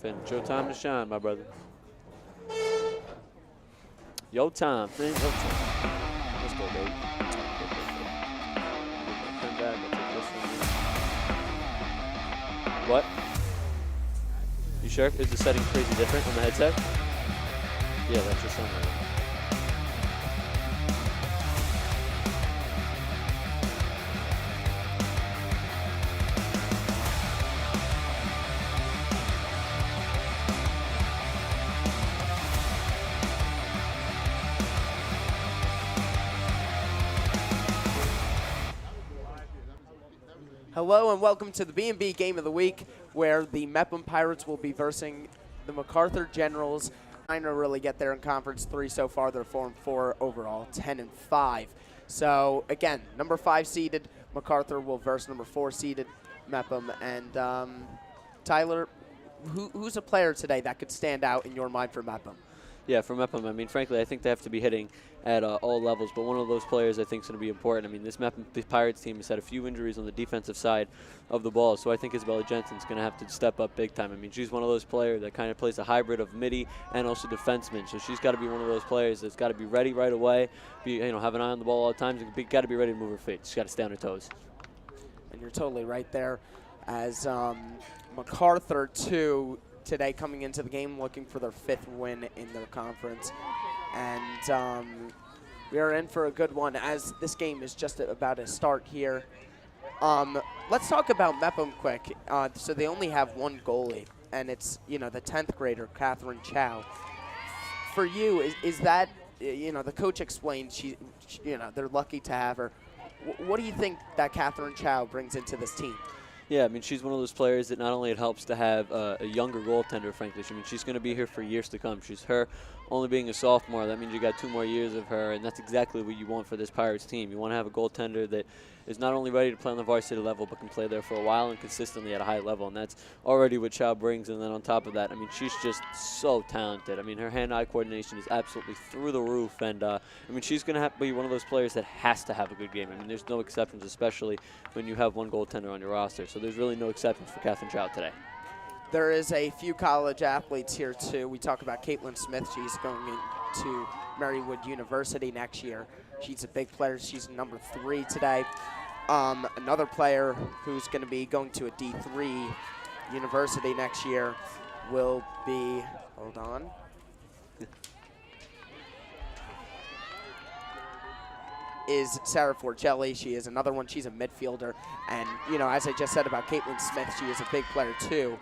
Finn, it's your time to shine, my brother. Yo time, Finn, yo time. Let's go, baby. Come back, I'll take this one. What? You sure? Is the setting crazy different on the headset? Yeah, that's your sound. Hello and welcome to the BMB Game of the Week, where the Mepham Pirates will be versing the MacArthur Generals. Trying to really get there in Conference 3 so far. They're 4-4 overall, 10-5. So again, number 5 seeded MacArthur will verse number 4 seeded Mepham. And Tyler, who's a player today that could stand out in your mind for Mepham? Yeah, for Mepham, I mean, frankly, I think they have to be hitting at all levels, but one of those players I think is going to be important. I mean, this Mepham Pirates team has had a few injuries on the defensive side of the ball, so I think Isabella Jensen's going to have to step up big time. I mean, she's one of those players that kind of plays a hybrid of midi and also defenseman, so she's got to be one of those players that's got to be ready right away, have an eye on the ball all the time, got to be ready to move her feet. She's got to stay on her toes. And you're totally right there, as MacArthur, too, today coming into the game looking for their 5th win in their conference. And we are in for a good one as this game is just about to start here. Let's talk about Mepham quick. So they only have one goalie, and it's, the 10th grader, Catherine Chow. For you, is that, the coach explained they're lucky to have her. What do you think that Catherine Chow brings into this team? Yeah, I mean, she's one of those players that not only it helps to have a younger goaltender, frankly. I mean, she's going to be here for years to come. She's her only being a sophomore. That means you got 2 more years of her, and that's exactly what you want for this Pirates team. You want to have a goaltender that is not only ready to play on the varsity level, but can play there for a while and consistently at a high level, and that's already what Chow brings. And then on top of that, I mean, she's just so talented. I mean, her hand-eye coordination is absolutely through the roof, and I mean, she's going to have to be one of those players that has to have a good game. I mean, there's no exceptions, especially when you have one goaltender on your roster. So there's really no exceptions for Catherine Chow today. There is a few college athletes here, too. We talk about Caitlin Smith. She's going into Marywood University next year. She's a big player. She's number 3 today. Another player who's going to be going to a D3 university next year will be, hold on. Is Sarah Forgelli. She is another one. She's a midfielder. And, as I just said about Caitlin Smith, she is a big player, too.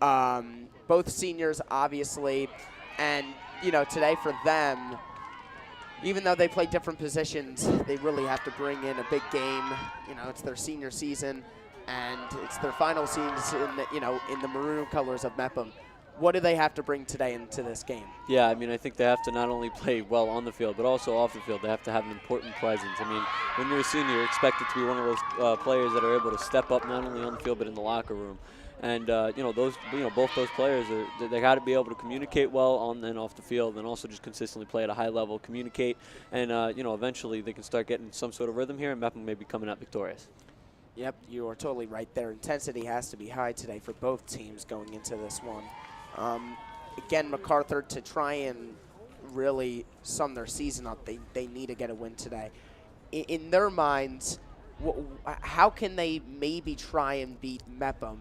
Both seniors, obviously. And, today for them, even though they play different positions, they really have to bring in a big game. It's their senior season, and it's their final season, in the maroon colors of Mepham. What do they have to bring today into this game? Yeah, I mean, I think they have to not only play well on the field, but also off the field. They have to have an important presence. I mean, when you're a senior, you're expected to be one of those players that are able to step up not only on the field, but in the locker room. And both those players they got to be able to communicate well on and off the field, and also just consistently play at a high level, communicate, and eventually they can start getting some sort of rhythm here, and Mepham may be coming out victorious. Yep, you are totally right there. Intensity has to be high today for both teams going into this one. Again, MacArthur, to try and really sum their season up, they need to get a win today. In their minds, how can they maybe try and beat Mepham?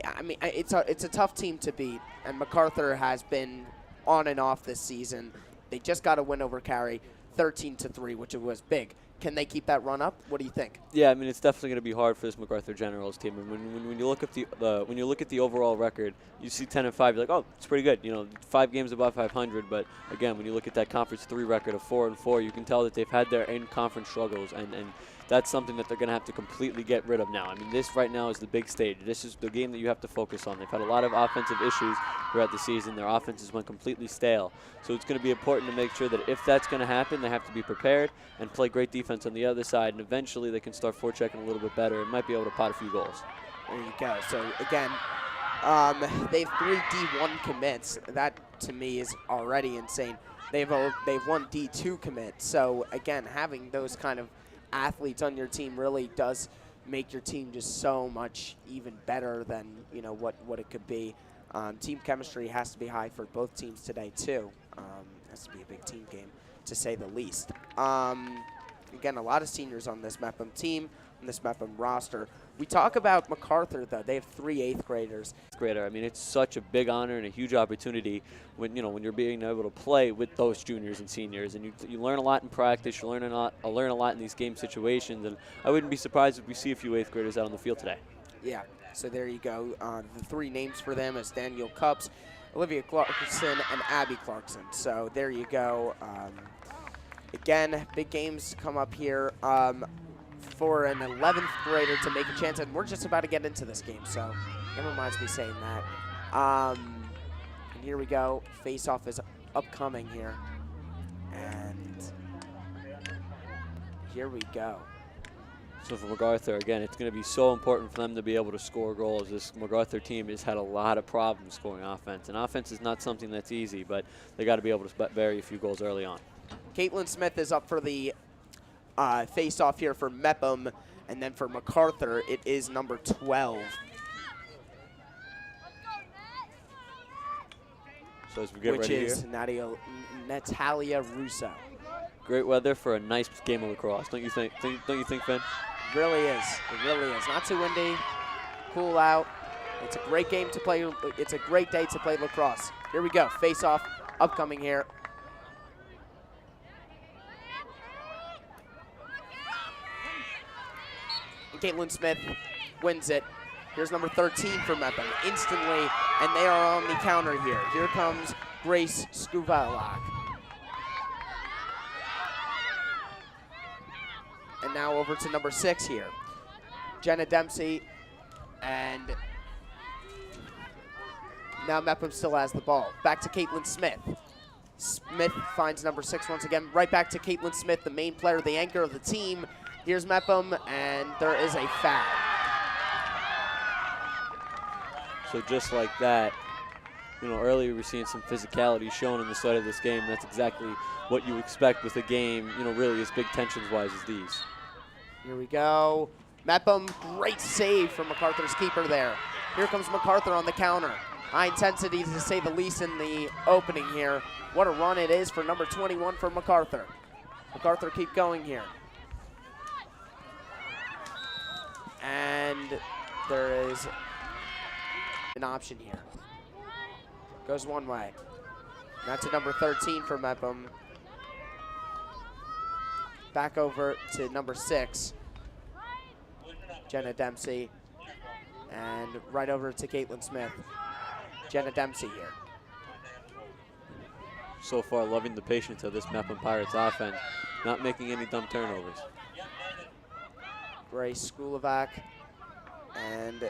I mean, it's a tough team to beat, and MacArthur has been on and off this season. They just got a win over Cary, 13-3, which was big. Can they keep that run up? What do you think? Yeah, I mean, it's definitely going to be hard for this MacArthur Generals team. And when you look at the overall record, you see 10-5. You're like, oh, it's pretty good. 5 games above 500. But again, when you look at that Conference 3 record of 4-4, you can tell that they've had their in-conference struggles, and that's something that they're going to have to completely get rid of now. I mean, this right now is the big stage. This is the game that you have to focus on. They've had a lot of offensive issues throughout the season. Their offenses went completely stale. So it's going to be important to make sure that if that's going to happen, they have to be prepared and play great defense on the other side, and eventually they can start forechecking a little bit better and might be able to pot a few goals. There you go. So, again, they have 3 D1 commits. That, to me, is already insane. They've won D2 commits. So, again, having those kind of athletes on your team really does make your team just so much even better than what it could be. Team chemistry has to be high for both teams today, too. Has to be a big team game, to say the least. Again, a lot of seniors on this MEPM team, on this MEPM roster. We talk about MacArthur, though. They have 3 8th graders. I mean, it's such a big honor and a huge opportunity when when you're being able to play with those juniors and seniors, and you learn a lot in practice. You learn a lot in these game situations, and I wouldn't be surprised if we see a few 8th graders out on the field today. Yeah. So there you go. The 3 names for them is Daniel Cups, Olivia Clarkson, and Abby Clarkson. So there you go. Again, big games come up here for an 11th grader to make a chance, and we're just about to get into this game, so never mind me saying that. And here we go. Face-off is upcoming here, and here we go. So for MacArthur, again, it's going to be so important for them to be able to score goals. This MacArthur team has had a lot of problems scoring offense, and offense is not something that's easy, but they got to be able to bury a few goals early on. Caitlin Smith is up for the face-off here for MEPM, and then for MacArthur, it is number 12. So as we get ready here, which is Natalia Russo. Great weather for a nice game of lacrosse, don't you think? Don't you think, Finn? Really is. It really is. Not too windy, cool out. It's a great game to play. It's a great day to play lacrosse. Here we go. Face off upcoming here. And Caitlin Smith wins it. Here's number 13 for MEPM instantly, and they are on the counter here. Here comes Grace Skuvalak. And now over to number 6 here. Jenna Dempsey, and now MEPM still has the ball. Back to Caitlin Smith. Smith finds number 6 once again. Right back to Caitlin Smith, the main player, the anchor of the team. Here's MEPM, and there is a foul. So just like that, earlier we were seeing some physicality shown in the start of this game. That's exactly what you expect with a game, really as big tensions-wise as these. Here we go. MEPM, great save from MacArthur's keeper there. Here comes MacArthur on the counter. High intensity, to say the least, in the opening here. What a run it is for number 21 for MacArthur. MacArthur keep going here. And there is an option here. Goes one way. Now to number 13 for MEPM. Back over to number 6, Jenna Dempsey. And right over to Caitlin Smith. Jenna Dempsey here. So far, loving the patience of this MEPM Pirates offense, not making any dumb turnovers. Grace Skulovac. And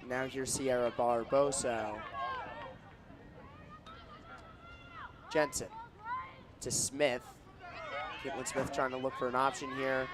now here's Sierra Barbosa. Jensen to Smith. Caitlin Smith trying to look for an option here.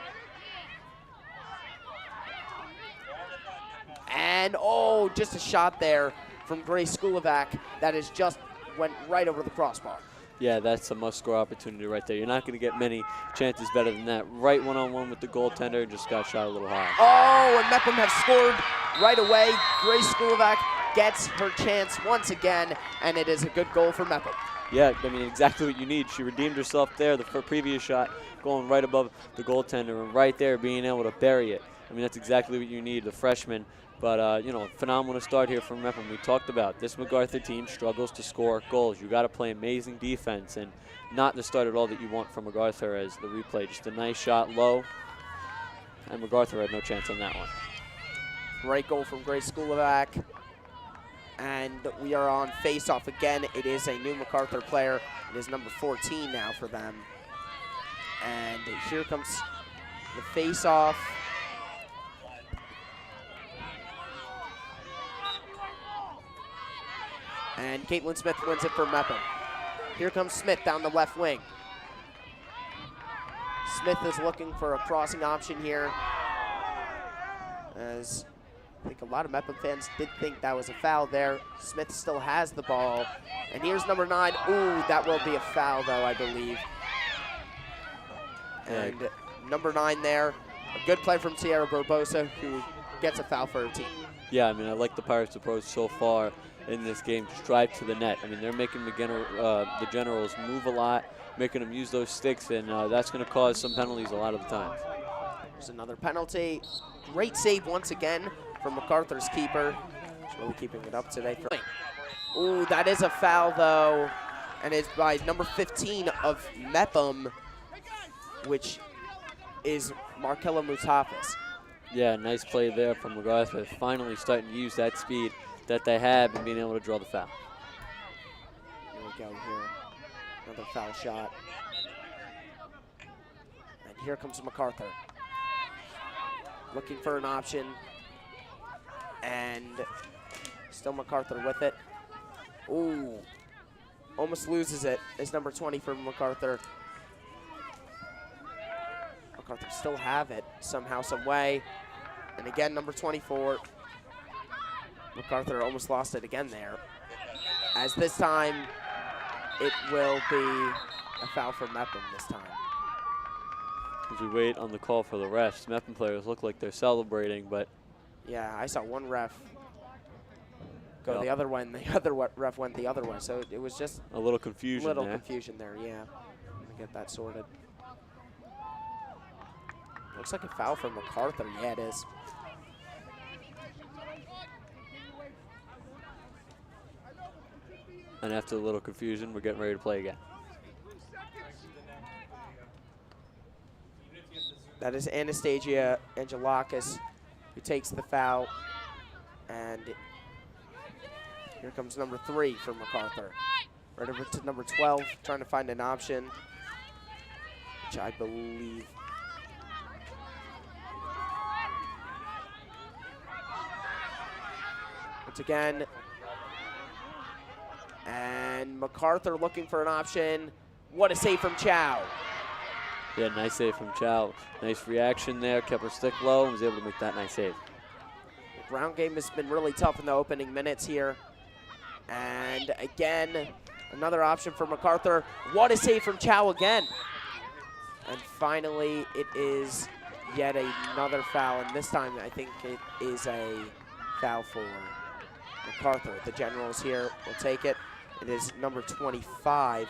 And, oh, just a shot there from Grace Skulovac that is just went right over the crossbar. Yeah, that's a must-score opportunity right there. You're not going to get many chances better than that. Right one-on-one with the goaltender, just got shot a little high. Oh, and MEPM have scored right away. Grace Skulovac gets her chance once again, and it is a good goal for MEPM. Yeah, I mean, exactly what you need. She redeemed herself there. The previous shot going right above the goaltender, and right there being able to bury it. I mean, that's exactly what you need, the freshman. But, phenomenal start here from MEPM. We talked about this MacArthur team struggles to score goals. You got to play amazing defense and not the start at all that you want from MacArthur as the replay. Just a nice shot low, and MacArthur had no chance on that one. Great goal from Grace Skulovac. And we are on face-off again. It is a new MacArthur player. It is number 14 now for them. And here comes the face-off. And Caitlin Smith wins it for MEPM. Here comes Smith down the left wing. Smith is looking for a crossing option here, as I think a lot of MEPM fans did think that was a foul there. Smith still has the ball. And here's number 9. Ooh, that will be a foul, though, I believe. And number 9 there. A good play from Sierra Barbosa, who gets a foul for her team. Yeah, I mean, I like the Pirates' approach so far in this game. Just drive to the net. I mean, they're making the Generals move a lot, making them use those sticks, and that's going to cause some penalties a lot of the times. There's another penalty. Great save once again from MacArthur's keeper. He's really keeping it up today. Ooh, that is a foul, though, and it's by number 15 of Mepham, which is Markella Mutafis. Yeah, nice play there from MacArthur. Finally starting to use that speed that they have and being able to draw the foul. Here we go here. Another foul shot. And here comes MacArthur. Looking for an option. And still MacArthur with it. Ooh. Almost loses it. It's number 20 for MacArthur. MacArthur still have it somehow, some way. And again, number 24. MacArthur almost lost it again there. As this time, it will be a foul for Mepham this time. As we wait on the call for the refs, Mepham players look like they're celebrating, but... Yeah, I saw one ref go the other way, and the other ref went the other way. So it was just a little confusion there. Confusion there, yeah. I'm gonna get that sorted. Looks like a foul for MacArthur. Yeah, it is. And after a little confusion, we're getting ready to play again. That is Anastasia Angelakis who takes the foul. And here comes number 3 for MacArthur. Right over to number 12, trying to find an option, which I believe. Once again. And MacArthur looking for an option. What a save from Chow. Yeah, nice save from Chow. Nice reaction there, kept her stick low and was able to make that nice save. The ground game has been really tough in the opening minutes here. And again, another option for MacArthur. What a save from Chow again. And finally, it is yet another foul. And this time, I think it is a foul for MacArthur. The Generals here will take it. It is number 25.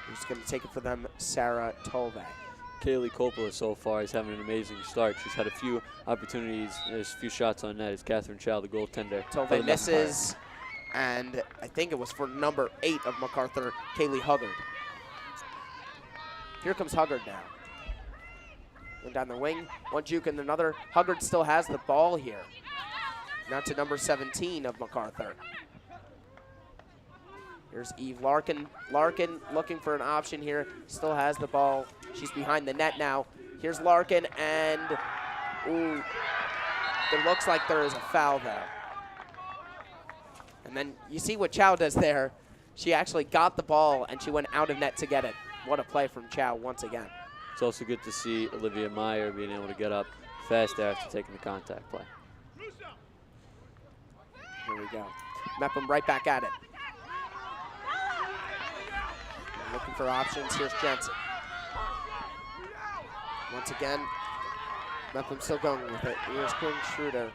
Who's going to take it for them, Sarah Tolve. Kaylee Coppola so far is having an amazing start. She's had a few opportunities, there's a few shots on net. It's Catherine Chow, the goaltender. Tolve misses, and I think it was for number 8 of MacArthur, Kaylee Huggard. Here comes Huggard now. Going down the wing, one juke and another. Huggard still has the ball here. Now to number 17 of MacArthur. Here's Eve Larkin. Larkin looking for an option here. Still has the ball. She's behind the net now. Here's Larkin, and ooh, it looks like there is a foul there. And then you see what Chow does there. She actually got the ball, and she went out of net to get it. What a play from Chow once again. It's also good to see Olivia Meyer being able to get up fast after taking the contact play. Here we go. Mepham right back at it. Looking for options. Here's Jensen. Once again, Mepham still going with it. Here's Quinn Schroeder.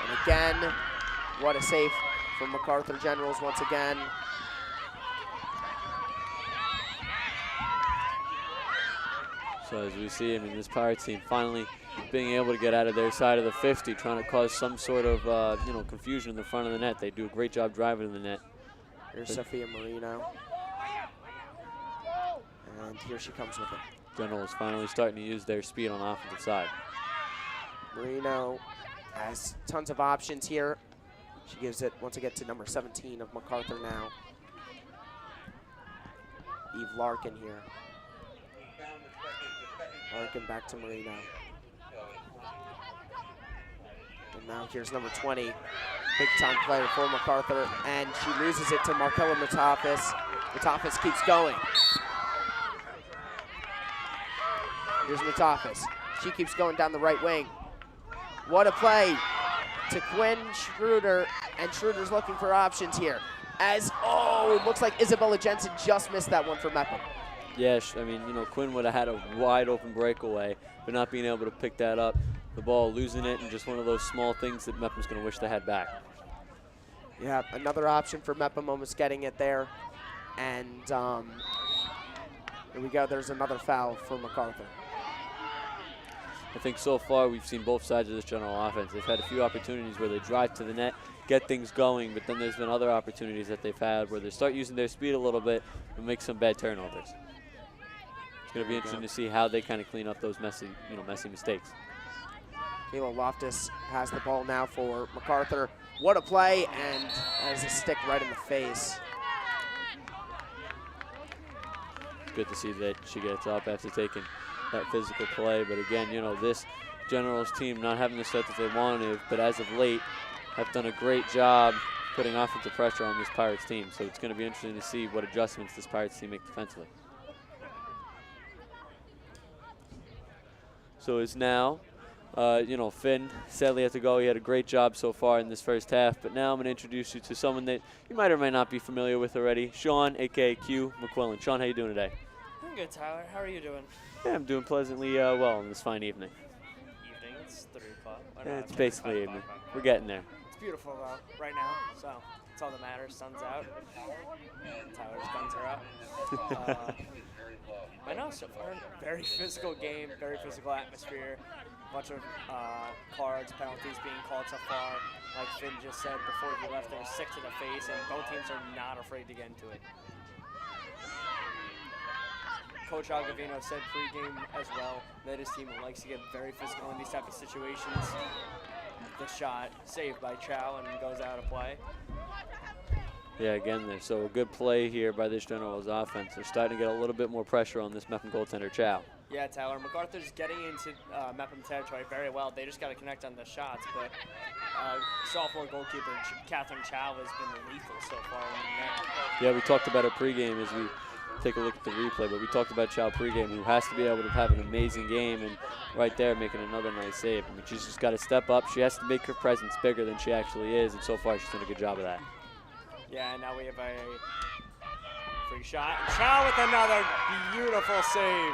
And again, what a save from MacArthur Generals once again. So as we see, I mean, this Pirates team finally being able to get out of their side of the 50, trying to cause some sort of confusion in the front of the net. They do a great job driving in the net. Here's Sophia Marino. And here she comes with it. Generals finally starting to use their speed on the offensive side. Marino has tons of options here. She gives it once again to number 17 of MacArthur now. Eve Larkin here. Larkin back to Marino. And now here's number 20, big time player for MacArthur, and she loses it to Markella Mutafis. Mutafis keeps going. Here's Mutafis. She keeps going down the right wing. What a play to Quinn Schroeder, and Schroeder's looking for options here. As, oh, it looks like Isabella Jensen just missed that one for Mepham. Yeah, I mean, you know, Quinn would have had a wide open breakaway, but not being able to pick that up, the ball losing it, and just one of those small things that Mepham's going to wish they had back. Yeah, another option for Mepham, almost getting it there. And here we go. There's another foul for MacArthur. I think so far we've seen both sides of this general offense. They've had a few opportunities where they drive to the net, get things going, but then there's been other opportunities that they've had where they start using their speed a little bit and make some bad turnovers. It's going to be interesting to see how they kind of clean up those messy mistakes. Kayla Loftus has the ball now for MacArthur. What a play, and has a stick right in the face. Good to see that she gets up after taking that physical play. But again, you know, this Generals team not having the set that they wanted, but as of late have done a great job putting offensive pressure on this Pirates team. So it's going to be interesting to see what adjustments this Pirates team make defensively. So it's now, you know, Finn sadly had to go. He had a great job so far in this first half, but now I'm going to introduce you to someone that you might or might not be familiar with already, Sean, a.k.a. Q McQuillan. Sean, how you doing today? I'm good, Tyler. How are you doing? Yeah, I'm doing pleasantly well on this fine evening. Evening, it's 3 o'clock. Yeah, it's basically evening. We're getting there. It's beautiful though, right now, so that's all that matters. Sun's out. Tyler's guns are out. I know, so far, very physical game, very physical atmosphere. Bunch of cards, penalties being called so far. Like Finn just said before he left, there was 6 to the face, and both teams are not afraid to get into it. Coach Agavino said pregame as well that his team likes to get very physical in these type of situations. The shot saved by Chow and goes out of play. Yeah, again, so a good play here by this Generals offense. They're starting to get a little bit more pressure on this Mepham goaltender, Chow. Yeah, Tyler, MacArthur's getting into Mepham territory very well. They just got to connect on the shots, but sophomore goalkeeper Catherine Chow has been lethal so far in the net. Yeah, we talked about her pregame as we take a look at the replay, but we talked about Chow pregame, who has to be able to have an amazing game, and right there making another nice save. I mean, she's just got to step up. She has to make her presence bigger than she actually is, and so far she's done a good job of that. Yeah, and now we have a free shot. Chow with another beautiful save.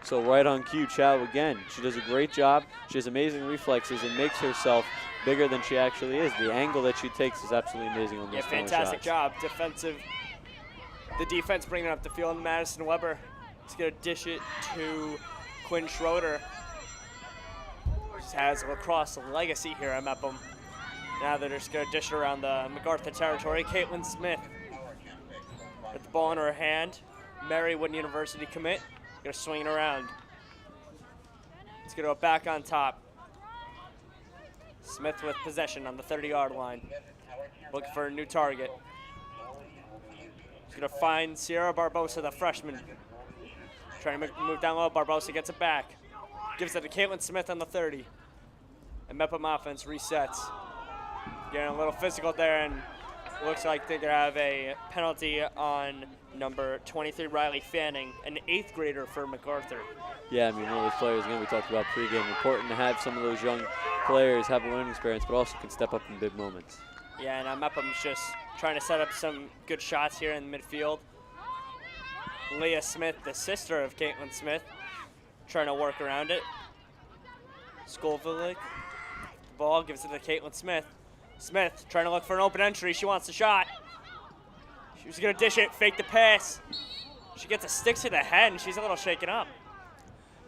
So right on cue, Chow again. She does a great job. She has amazing reflexes and makes herself bigger than she actually is. The angle that she takes is absolutely amazing on those fantastic job. Defensive. The defense bringing it up the field. Madison Weber is going to dish it to Quinn Schroeder. She has a lacrosse legacy here at Mepham. Now they're just going to dish it around the MacArthur territory. Caitlin Smith with the ball in her hand. Mary Wood University commit. Going to swing it around. It's going to go back on top. Smith with possession on the 30-yard line. Looking for a new target. She's going to find Sierra Barbosa, the freshman. Trying to move down low. Barbosa gets it back. Gives it to Caitlin Smith on the 30. And Mepham offense resets. Getting a little physical there, and looks like they're going to have a penalty on number 23, Riley Fanning, an 8th grader for MacArthur. Yeah, I mean, one of those players, again, we talked about pregame. Important to have some of those young players have a learning experience, but also can step up in big moments. Yeah, and Mepham's just trying to set up some good shots here in the midfield. Leah Smith, the sister of Caitlin Smith, trying to work around it. Skolvilic, the ball, gives it to Caitlin Smith. Smith trying to look for an open entry. She wants the shot. She was going to dish it, fake the pass. She gets a stick to the head, and she's a little shaken up.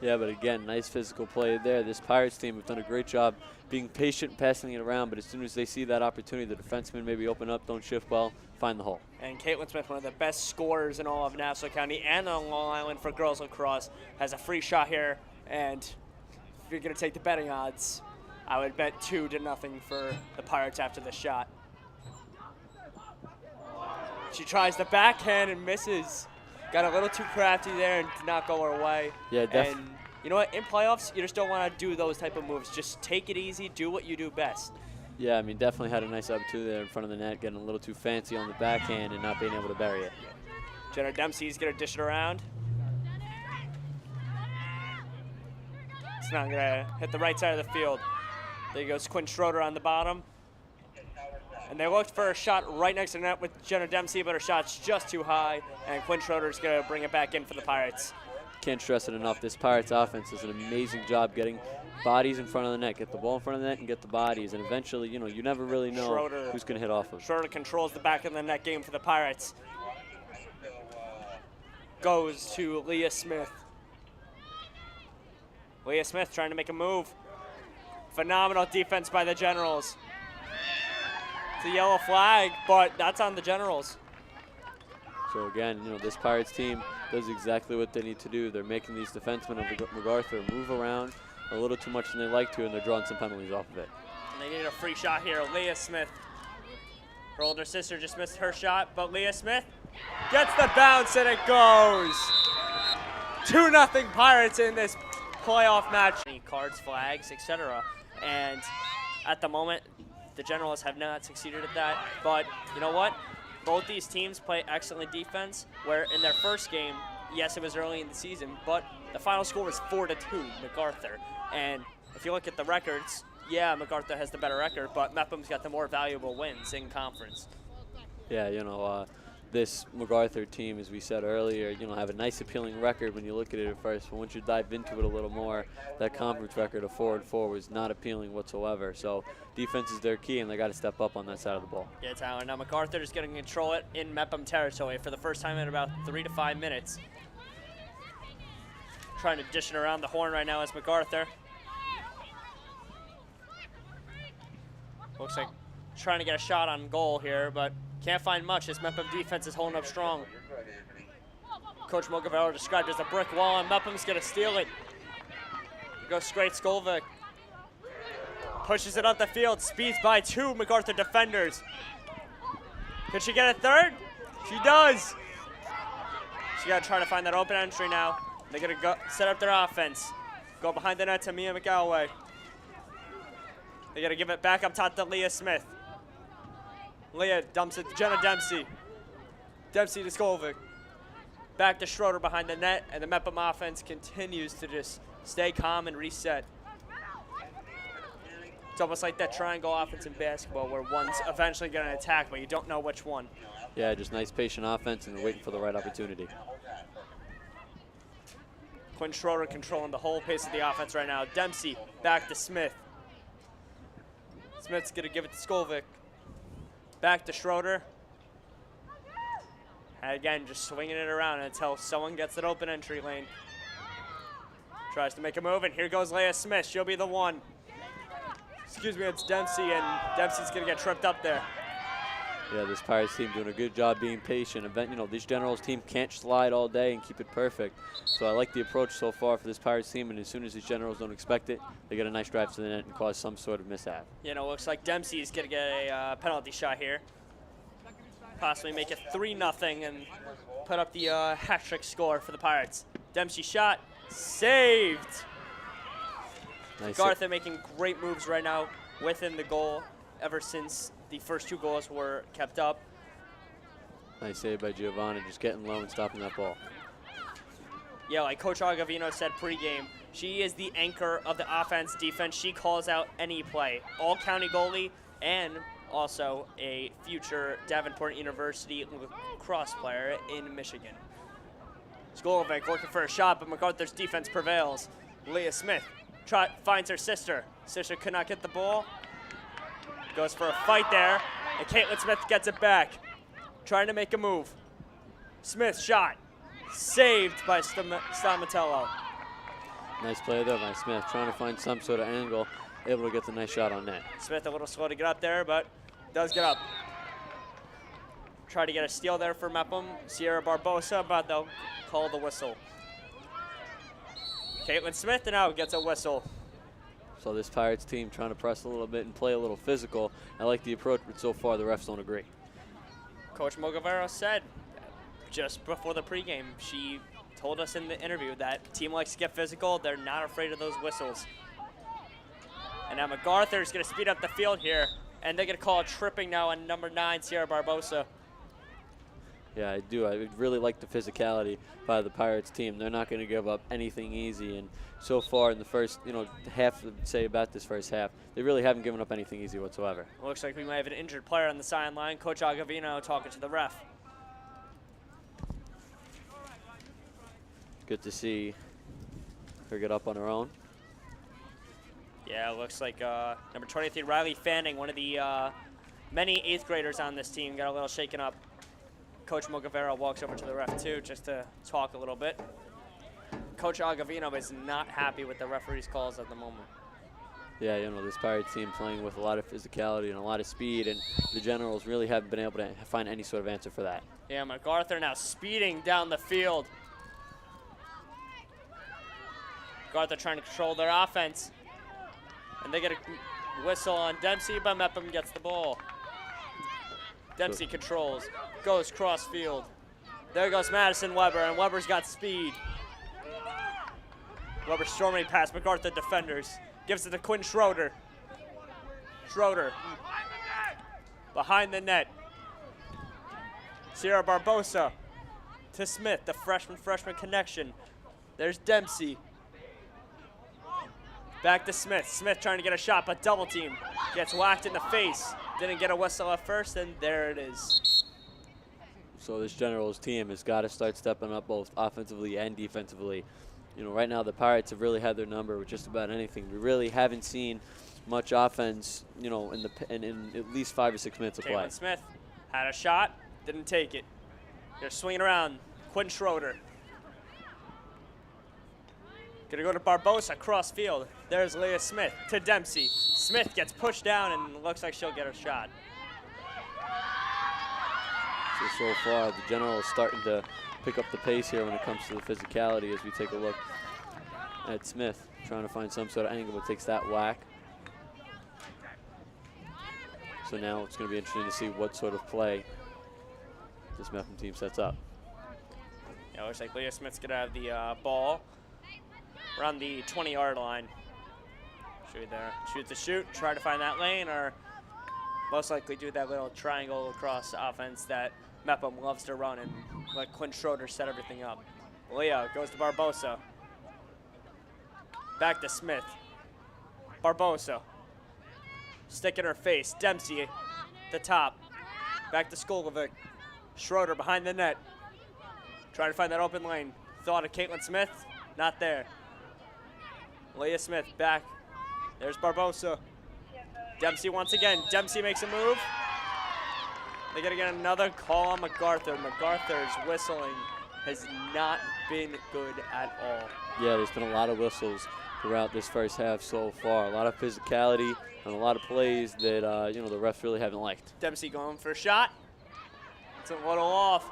Yeah, but again, nice physical play there. This Pirates team have done a great job being patient and passing it around, but as soon as they see that opportunity, the defensemen maybe open up, don't shift well, find the hole. And Caitlin Smith, one of the best scorers in all of Nassau County and on Long Island for girls lacrosse, has a free shot here, and if you're going to take the betting odds, I would bet 2-0 for the Pirates after the shot. She tries the backhand and misses. Got a little too crafty there and did not go her way. Yeah, definitely. And you know what? In playoffs, you just don't want to do those type of moves. Just take it easy. Do what you do best. Yeah, I mean, definitely had a nice opportunity there in front of the net, getting a little too fancy on the backhand and not being able to bury it. Jenna Dempsey's going to dish it around. It's not going to hit the right side of the field. There goes Quinn Schroeder on the bottom. And they looked for a shot right next to the net with Jenna Dempsey, but her shot's just too high, and Quinn Schroeder's going to bring it back in for the Pirates. Can't stress it enough. This Pirates offense does an amazing job getting bodies in front of the net. Get the ball in front of the net and get the bodies. And eventually, you know, you never really know Schroeder. who's going to hit off of. Schroeder controls the back of the net game for the Pirates. Goes to Leah Smith. Leah Smith trying to make a move. Phenomenal defense by the Generals. It's a yellow flag, but that's on the Generals. So again, you know, this Pirates team does exactly what they need to do. They're making these defensemen of MacArthur move around a little too much than they like to, and they're drawing some penalties off of it. And they need a free shot here. Leah Smith. Her older sister just missed her shot, but Leah Smith gets the bounce, and it goes. 2-0 Pirates in this playoff match. Cards, flags, etc. And at the moment, the Generals have not succeeded at that. But you know what? Both these teams play excellent defense, where in their first game, yes, it was early in the season, but the final score was 4-2, MacArthur. And if you look at the records, yeah, MacArthur has the better record, but Mepham's got the more valuable wins in conference. Yeah, you know, this MacArthur team, as we said earlier, you know, have a nice appealing record when you look at it at first, but once you dive into it a little more, that conference record of 4-4 was not appealing whatsoever. So defense is their key, and they got to step up on that side of the ball. Yeah, Tyler. Now MacArthur is going to control it in Mepham territory for the first time in about 3 to 5 minutes. Trying to dish it around the horn right now is MacArthur. Looks like trying to get a shot on goal here, but can't find much as Mepham defense is holding up strong. Coach Mogavero described as a brick wall, and Mepham's going to steal it. Goes straight Skolvik. Pushes it up the field, speeds by 2 MacArthur defenders. Can she get a third? She does. She got to try to find that open entry now. They're going to go set up their offense. Go behind the net to Mia McAlway. They got to give it back up top to Leah Smith. Leah dumps it to Jenna Dempsey. Dempsey to Skolvik. Back to Schroeder behind the net, and the Mepham offense continues to just stay calm and reset. It's almost like that triangle offense in basketball where one's eventually going to attack, but you don't know which one. Yeah, just nice patient offense, and they're waiting for the right opportunity. Quinn Schroeder controlling the whole pace of the offense right now. Dempsey back to Smith. Smith's going to give it to Skolvik. Back to Schroeder. And again, just swinging it around until someone gets that open entry lane. Tries to make a move, and here goes Leah Smith. She'll be the one. Excuse me, it's Dempsey, and Dempsey's going to get tripped up there. Yeah, this Pirates team doing a good job being patient. You know, this Generals team can't slide all day and keep it perfect. So I like the approach so far for this Pirates team, and as soon as these Generals don't expect it, they get a nice drive to the net and cause some sort of mishap. You know, looks like Dempsey's going to get a penalty shot here. Possibly make it 3-0 and put up the hat trick score for the Pirates. Dempsey shot, saved. Nice. MacArthur making great moves right now within the goal ever since the first 2 goals were kept up. Nice save by Giovanna, just getting low and stopping that ball. Yeah, like Coach Agavino said pregame, she is the anchor of the offense, defense. She calls out any play. All-county goalie and also a future Davenport University lacrosse player in Michigan. Skolvik looking for a shot, but MacArthur's defense prevails. Leah Smith finds her sister. Sister could not get the ball. Goes for a fight there, and Caitlin Smith gets it back. Trying to make a move. Smith shot. Saved by Stamatello. Nice play there by Smith, trying to find some sort of angle, able to get the nice shot on net. Smith a little slow to get up there, but does get up. Try to get a steal there for Mepham. Sierra Barbosa, but they'll call the whistle. Caitlin Smith now gets a whistle. So this Pirates team trying to press a little bit and play a little physical. I like the approach, but so far the refs don't agree. Coach Mogavero said just before the pregame, she told us in the interview that team likes to get physical. They're not afraid of those whistles. And now MacArthur is going to speed up the field here, and they're going to call a tripping now on number 9, Sierra Barbosa. Yeah, I do. I really like the physicality by the Pirates team. They're not going to give up anything easy. And so far in the first, half, say about this first half, they really haven't given up anything easy whatsoever. Looks like we might have an injured player on the sideline. Coach Agavino talking to the ref. Good to see her get up on her own. Yeah, it looks like number 23, Riley Fanning, one of the many 8th graders on this team, got a little shaken up. Coach Mogavera walks over to the ref, too, just to talk a little bit. Coach Agavino is not happy with the referee's calls at the moment. Yeah, this Pirates team playing with a lot of physicality and a lot of speed, and the Generals really haven't been able to find any sort of answer for that. Yeah, MacArthur now speeding down the field. MacArthur trying to control their offense. And they get a whistle on Dempsey, but Mepham gets the ball. Dempsey controls, goes cross field. There goes Madison Weber, and Weber's got speed. Weber storming past MacArthur defenders. Gives it to Quinn Schroeder. Schroeder behind the net. Sierra Barbosa to Smith, the freshman connection. There's Dempsey. Back to Smith. Smith trying to get a shot, but double team. Gets whacked in the face. Didn't get a whistle at first, and there it is. So this Generals team has got to start stepping up both offensively and defensively. Right now the Pirates have really had their number with just about anything. We really haven't seen much offense, in at least 5 or 6 minutes of play. Caitlin Smith had a shot, didn't take it. They're swinging around. Quinn Schroeder. Gonna go to Barbosa, cross field. There's Leah Smith to Dempsey. Smith gets pushed down and looks like she'll get a shot. So far, the Generals starting to pick up the pace here when it comes to the physicality as we take a look at Smith, trying to find some sort of angle, but takes that whack. So now it's going to be interesting to see what sort of play this Mepham team sets up. Yeah, it looks like Leah Smith's going to have the ball. We're on the 20-yard line. Shoot there. Shoot to shoot, try to find that lane, or most likely do that little triangle across offense that Mepham loves to run and let Quinn Schroeder set everything up. Leah goes to Barbosa. Back to Smith. Barbosa. Stick in her face. Dempsey, the top. Back to Skolovic. Schroeder behind the net. Trying to find that open lane. Thought of Caitlin Smith. Not there. Leah Smith back. There's Barbosa. Dempsey once again. Dempsey makes a move. They got to get another call on MacArthur. MacArthur's whistling has not been good at all. Yeah, there's been a lot of whistles throughout this first half so far. A lot of physicality and a lot of plays that, the refs really haven't liked. Dempsey going for a shot. It's a little off.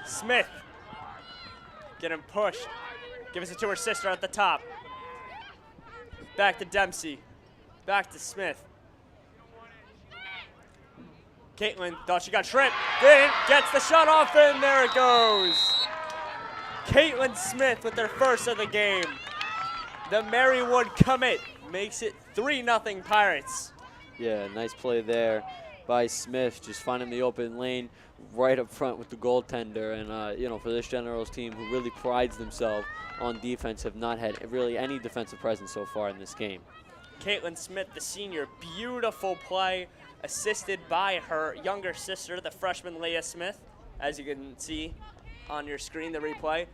Smith getting pushed. Gives it to her sister at the top. Back to Dempsey. Back to Smith. Caitlin thought she got tripped. Didn't. Gets the shot off, and there it goes. Caitlin Smith with their first of the game. The Marywood commit makes it 3-0 Pirates. Yeah, nice play there by Smith, just finding the open lane right up front with the goaltender. And, for this Generals team who really prides themselves on defense, have not had really any defensive presence so far in this game. Caitlin Smith, the senior, beautiful play, assisted by her younger sister, the freshman Leah Smith. As you can see on your screen, the replay.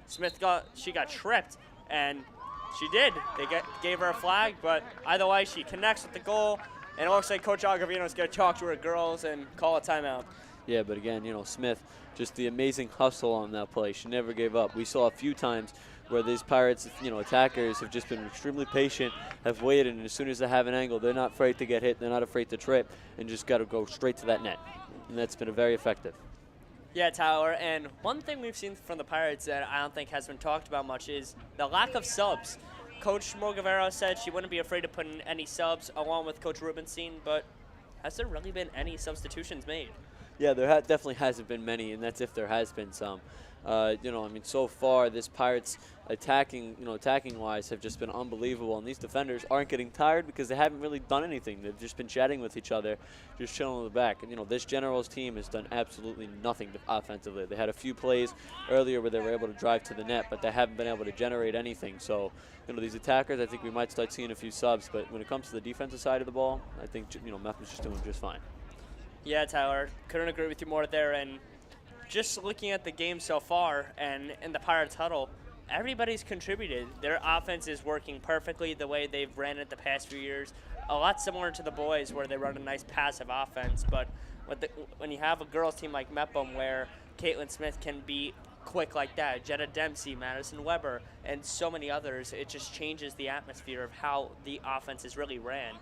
She got tripped, and she did. They gave her a flag, but either way, she connects with the goal, and it looks like Coach Agavino's going to talk to her girls and call a timeout. Yeah, but again, Smith, just the amazing hustle on that play. She never gave up. We saw a few times where these Pirates, attackers have just been extremely patient, have waited, and as soon as they have an angle, they're not afraid to get hit, they're not afraid to trip, and just got to go straight to that net. And that's been very effective. Yeah, Tyler, and one thing we've seen from the Pirates that I don't think has been talked about much is the lack of subs. Coach Mogavera said she wouldn't be afraid to put in any subs along with Coach Rubenstein, but has there really been any substitutions made? Yeah, there definitely hasn't been many, and that's if there has been some. You know, I mean, so far this Pirates attacking wise have just been unbelievable, and these defenders aren't getting tired because they haven't really done anything. They've just been chatting with each other, just chilling in the back. And you know, this Generals team has done absolutely nothing offensively. They had a few plays earlier where they were able to drive to the net, but they haven't been able to generate anything. So, you know, these attackers, I think we might start seeing a few subs, but when it comes to the defensive side of the ball, I think, you know, Mepham's just doing just fine. Yeah, Tyler, couldn't agree with you more there. And just looking at the game so far and in the Pirates huddle, everybody's contributed. Their offense is working perfectly the way they've ran it the past few years. A lot similar to the boys where they run a nice passive offense. But when you have a girls team like Mepham where Caitlin Smith can be quick like that, Jetta Dempsey, Madison Weber, and so many others, it just changes the atmosphere of how the offense is really ran.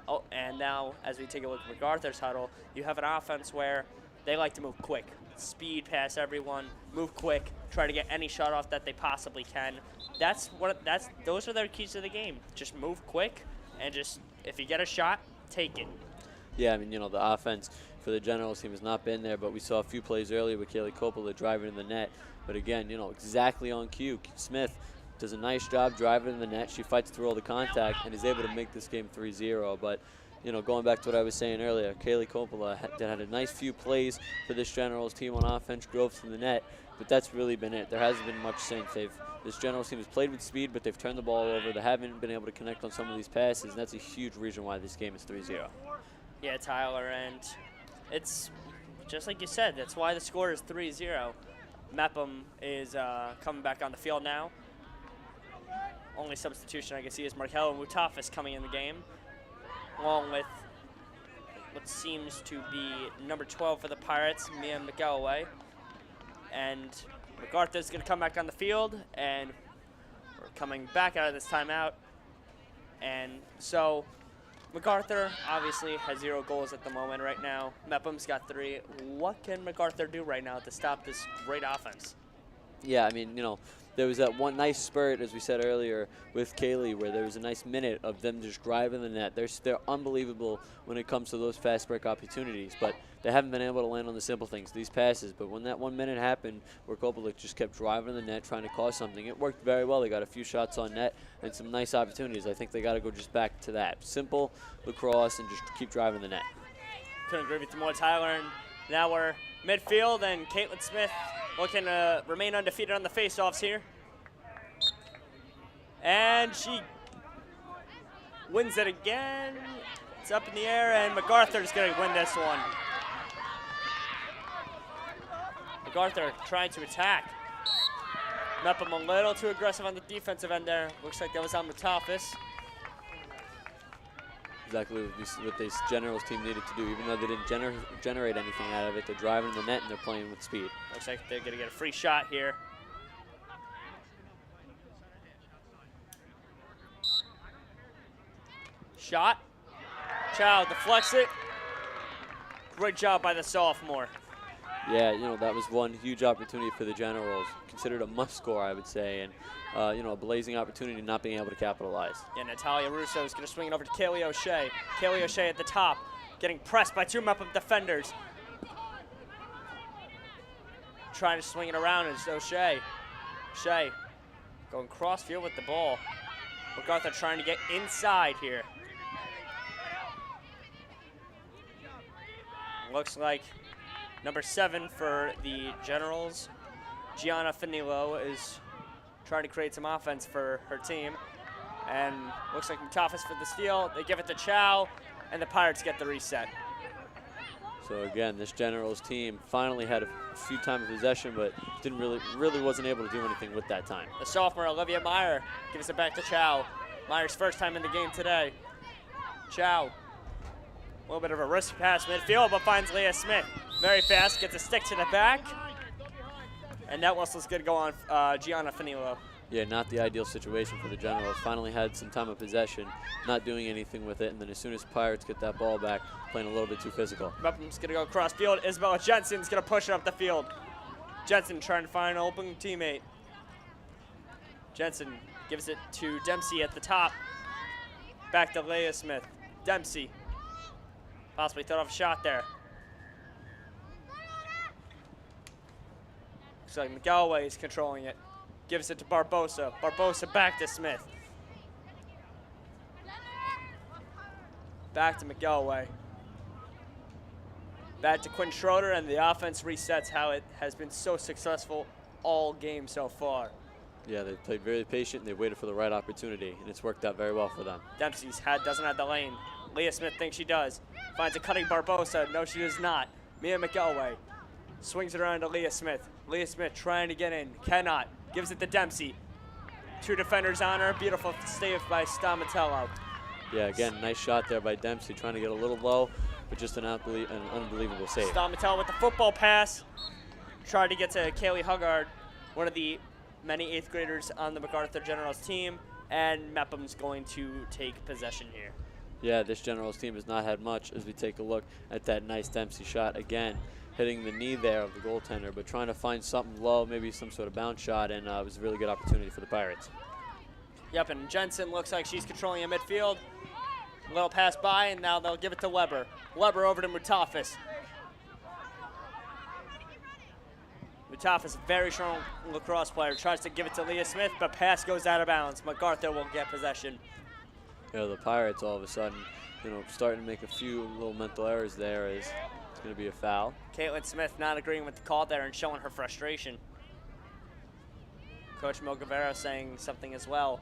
Oh, and now as we take a look at MacArthur's huddle, you have an offense where they like to move quick. Speed past everyone, move quick, try to get any shot off that they possibly can. Those are their keys to the game. Just move quick, and just if you get a shot, take it. Yeah, I mean, you know, the offense for the Generals team has not been there, but we saw a few plays earlier with Kaylee Coppola driving in the net. But again, you know, exactly on cue. Smith does a nice job driving in the net. She fights through all the contact and is able to make this game 3-0. But you know, going back to what I was saying earlier, Kaylee Coppola had a nice few plays for this Generals team on offense, drove to the net, but that's really been it. There hasn't been much since. This Generals team has played with speed, but they've turned the ball over. They haven't been able to connect on some of these passes, and that's a huge reason why this game is 3-0. Yeah, Tyler, and it's just like you said, that's why the score is 3-0. Mepham is coming back on the field now. Only substitution I can see is Markella Mutafis coming in the game, along with what seems to be number 12 for the Pirates, Mia McGalloway. And MacArthur's going to come back on the field, and we're coming back out of this timeout. And so MacArthur obviously has 0 goals at the moment right now. Mepham's got 3. What can MacArthur do right now to stop this great offense? Yeah, I mean, you know, there was that one nice spurt, as we said earlier, with Kaylee, where there was a nice minute of them just driving the net. They're unbelievable when it comes to those fast break opportunities, but they haven't been able to land on the simple things, these passes. But when that 1 minute happened, where Kopalik just kept driving the net, trying to cause something, it worked very well. They got a few shots on net and some nice opportunities. I think they got to go just back to that. Simple lacrosse and just keep driving the net. Couldn't agree with you more, Tyler. And now we're midfield, and Caitlin Smith looking to remain undefeated on the faceoffs here. And she wins it again. It's up in the air, and MacArthur's going to win this one. MacArthur trying to attack. Mepham a little too aggressive on the defensive end there. Looks like that was on Mutafis. Exactly what this Generals team needed to do. Even though they didn't generate anything out of it, they're driving the net and they're playing with speed. Looks like they're going to get a free shot here. Shot. Chow deflects it. Great job by the sophomore. Yeah, you know, that was one huge opportunity for the Generals. Considered a must score, I would say, and you know, a blazing opportunity not being able to capitalize. Yeah, Natalia Russo is going to swing it over to Kaylee O'Shea. Kaylee O'Shea at the top, getting pressed by 2 Mepham defenders. Trying to swing it around is O'Shea. O'Shea going cross field with the ball. MacArthur trying to get inside here. Looks like number 7 for the Generals, Gianna Fanilo, is trying to create some offense for her team. And looks like Mutafis for the steal. They give it to Chow, and the Pirates get the reset. So again, this Generals team finally had a few time of possession, but didn't really wasn't able to do anything with that time. The sophomore, Olivia Meyer, gives it back to Chow. Meyer's first time in the game today. Chow. A little bit of a risk pass midfield, but finds Leah Smith. Very fast, gets a stick to the back. And that whistle's going to go on Gianna Fanilo. Yeah, not the ideal situation for the Generals. Finally had some time of possession, not doing anything with it, and then as soon as Pirates get that ball back, playing a little bit too physical. Mepham's going to go cross field. Isabella Jensen's going to push it up the field. Jensen trying to find an open teammate. Jensen gives it to Dempsey at the top. Back to Leah Smith. Dempsey. Possibly throw off a shot there. Looks like McGalloway is controlling it. Gives it to Barbosa. Barbosa back to Smith. Back to McGalloway. Back to Quinn Schroeder, and the offense resets how it has been so successful all game so far. Yeah, they played very patient, and they waited for the right opportunity, and it's worked out very well for them. Dempsey's doesn't have the lane. Leah Smith thinks she does. Finds a cutting Barbosa. No, she does not. Mia McElway swings it around to Leah Smith. Leah Smith trying to get in. Cannot. Gives it to Dempsey. 2 defenders on her. Beautiful save by Stamatello. Yeah, again, nice shot there by Dempsey, trying to get a little low, but just an unbelievable save. Stamatello with the football pass. Tried to get to Kaylee Huggard, one of the many 8th graders on the MacArthur Generals team, and Mepham's going to take possession here. Yeah, this Generals team has not had much as we take a look at that nice Dempsey shot. Again, hitting the knee there of the goaltender, but trying to find something low, maybe some sort of bounce shot, and it was a really good opportunity for the Pirates. Yep, and Jensen looks like she's controlling in midfield. A little pass by, and now they'll give it to Weber. Weber over to Mutafis. Mutafis, a very strong lacrosse player, tries to give it to Leah Smith, but pass goes out of bounds. MacArthur will get possession. You know, the Pirates all of a sudden, starting to make a few little mental errors there as it's going to be a foul. Caitlin Smith not agreeing with the call there and showing her frustration. Coach Milgavero saying something as well.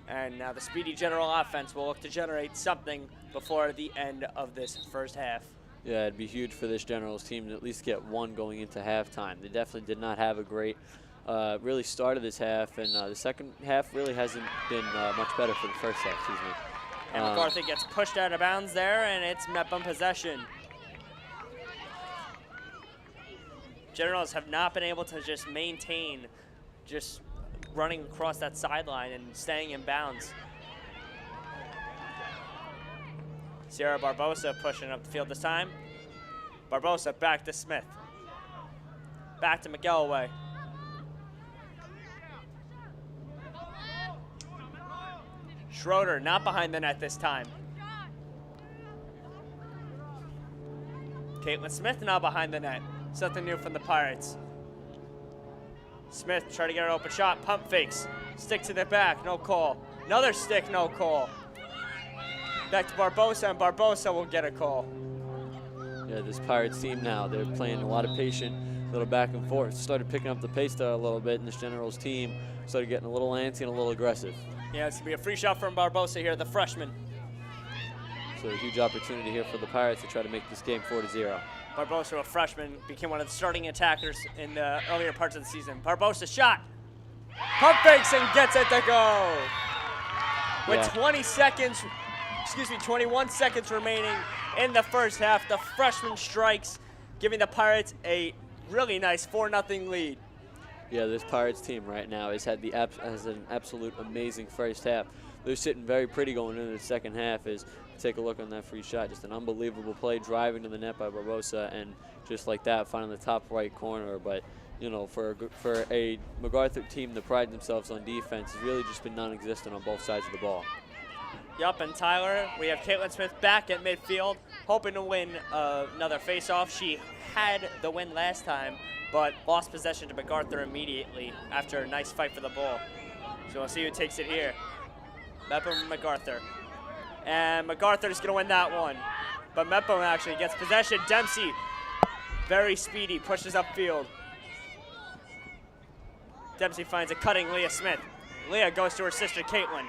And now the speedy General offense will look to generate something before the end of this first half. Yeah, it'd be huge for this Generals team to at least get one going into halftime. They definitely did not have a great really start of this half, and the second half really hasn't been much better for the first half, excuse me. And MacArthur gets pushed out of bounds there, and it's Mepham possession. Generals have not been able to just maintain just running across that sideline and staying in bounds. Sierra Barbosa pushing up the field this time. Barbosa back to Smith. Back to McGalloway. Schroeder not behind the net this time. Caitlin Smith not behind the net. Something new from the Pirates. Smith trying to get an open shot, pump fakes. Stick to the back, no call. Another stick, no call. Back to Barbosa, and Barbosa will get a call. Yeah, this Pirates team now, they're playing a lot of patient, a little back and forth. Started picking up the pace there a little bit, and this Generals team started getting a little antsy and a little aggressive. Yeah, it's going to be a free shot from Barbosa here, the freshman. So a huge opportunity here for the Pirates to try to make this game 4-0. Barbosa, a freshman, became one of the starting attackers in the earlier parts of the season. Barbosa shot, pump fakes, and gets it to go. With 21 seconds remaining in the first half, the freshman strikes, giving the Pirates a really nice 4-0 lead. Yeah, this Pirates team right now has had has an absolute amazing first half. They're sitting very pretty going into the second half. Take a look on that free shot. Just an unbelievable play, driving to the net by Barbosa, and just like that, finding the top right corner. But for a MacArthur team that pride themselves on defense, has really just been non-existent on both sides of the ball. Yup, and Tyler, we have Caitlin Smith back at midfield, hoping to win another face-off. She had the win last time, but lost possession to MacArthur immediately after a nice fight for the ball. So we'll see who takes it here. Mepham MacArthur. And MacArthur's going to win that one. But Mepham actually gets possession. Dempsey, very speedy, pushes upfield. Dempsey finds a cutting Leah Smith. Leah goes to her sister, Caitlin.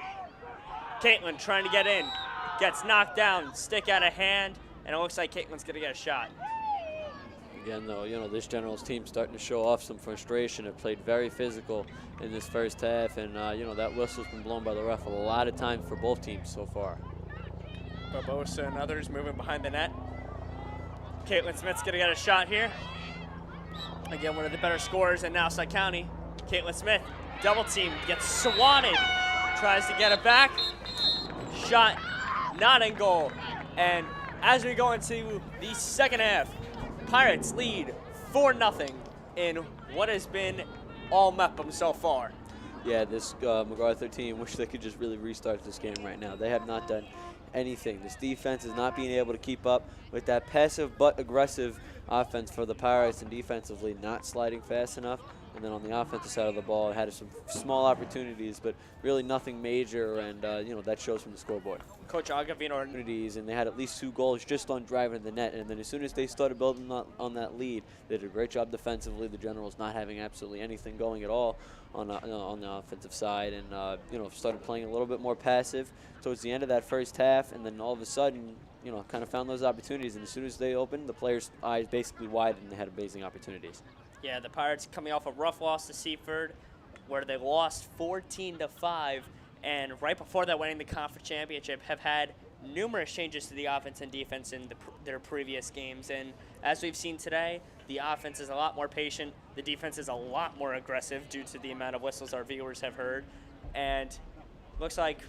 Caitlin trying to get in. Gets knocked down, stick out of hand, and it looks like Caitlin's going to get a shot. Again, though, this Generals team starting to show off some frustration. It played very physical in this first half, and, that whistle's been blown by the ref a lot of times for both teams so far. Barbosa and others moving behind the net. Caitlin Smith's going to get a shot here. Again, one of the better scorers in Nassau County. Caitlin Smith, double team, gets swatted. Tries to get it back. Shot not in goal. And as we go into the second half, Pirates lead 4-0 in what has been all Mepham so far. Yeah, this MacArthur team wish they could just really restart this game right now. They have not done anything. This defense is not being able to keep up with that passive but aggressive offense for the Pirates, and defensively not sliding fast enough. And then on the offensive side of the ball, had some small opportunities, but really nothing major, and that shows from the scoreboard. Coach Agavino. And they had at least 2 goals just on driving the net, and then as soon as they started building on that lead, they did a great job defensively. The Generals not having absolutely anything going at all on the offensive side, and started playing a little bit more passive towards the end of that first half, and then all of a sudden, kind of found those opportunities, and as soon as they opened, the players' eyes basically widened, and they had amazing opportunities. Yeah, the Pirates coming off a rough loss to Seaford, where they lost 14-5, and right before that, winning the conference championship, have had numerous changes to the offense and defense in their previous games. And as we've seen today, the offense is a lot more patient. The defense is a lot more aggressive due to the amount of whistles our viewers have heard. And looks like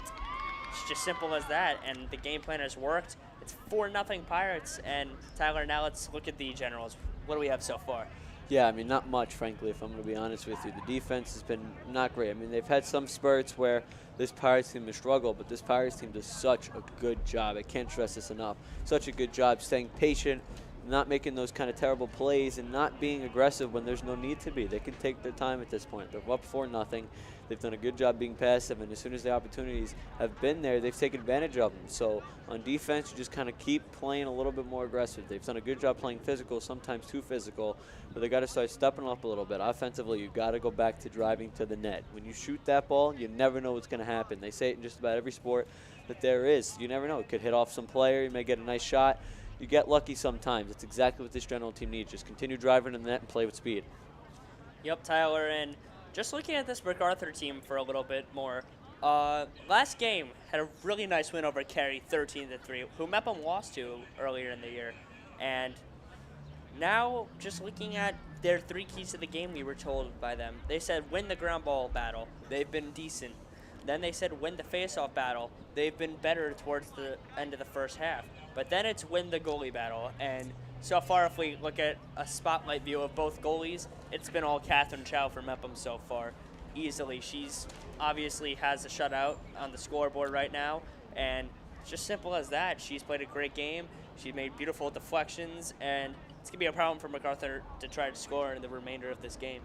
it's just simple as that. And the game plan has worked. It's 4-0 Pirates. And Tyler, now let's look at the Generals. What do we have so far? Yeah, I mean, not much, frankly, if I'm going to be honest with you. The defense has been not great. I mean, they've had some spurts where this Pirates team has struggled, but this Pirates team does such a good job. I can't stress this enough. Such a good job staying patient, not making those kind of terrible plays, and not being aggressive when there's no need to be. They can take their time at this point. They're up 4-0. They've done a good job being passive, and as soon as the opportunities have been there, they've taken advantage of them. So on defense, you just kind of keep playing a little bit more aggressive. They've done a good job playing physical, sometimes too physical, but they got to start stepping up a little bit. Offensively, you've got to go back to driving to the net. When you shoot that ball, you never know what's going to happen. They say it in just about every sport that there is. You never know. It could hit off some player. You may get a nice shot. You get lucky sometimes. It's exactly what this General team needs. Just continue driving in the net and play with speed. Yep, Tyler, and just looking at this MacArthur team for a little bit more, last game had a really nice win over Cary, 13-3, who Mepham lost to earlier in the year. And now, just looking at their 3 keys to the game, we were told by them. They said win the ground ball battle. They've been decent. Then they said win the face-off battle. They've been better towards the end of the first half. But then it's win the goalie battle. And so far, if we look at a spotlight view of both goalies, it's been all Catherine Chow for Mepham so far, easily. She's obviously has a shutout on the scoreboard right now, and it's just simple as that. She's played a great game. She made beautiful deflections, and it's going to be a problem for MacArthur to try to score in the remainder of this game.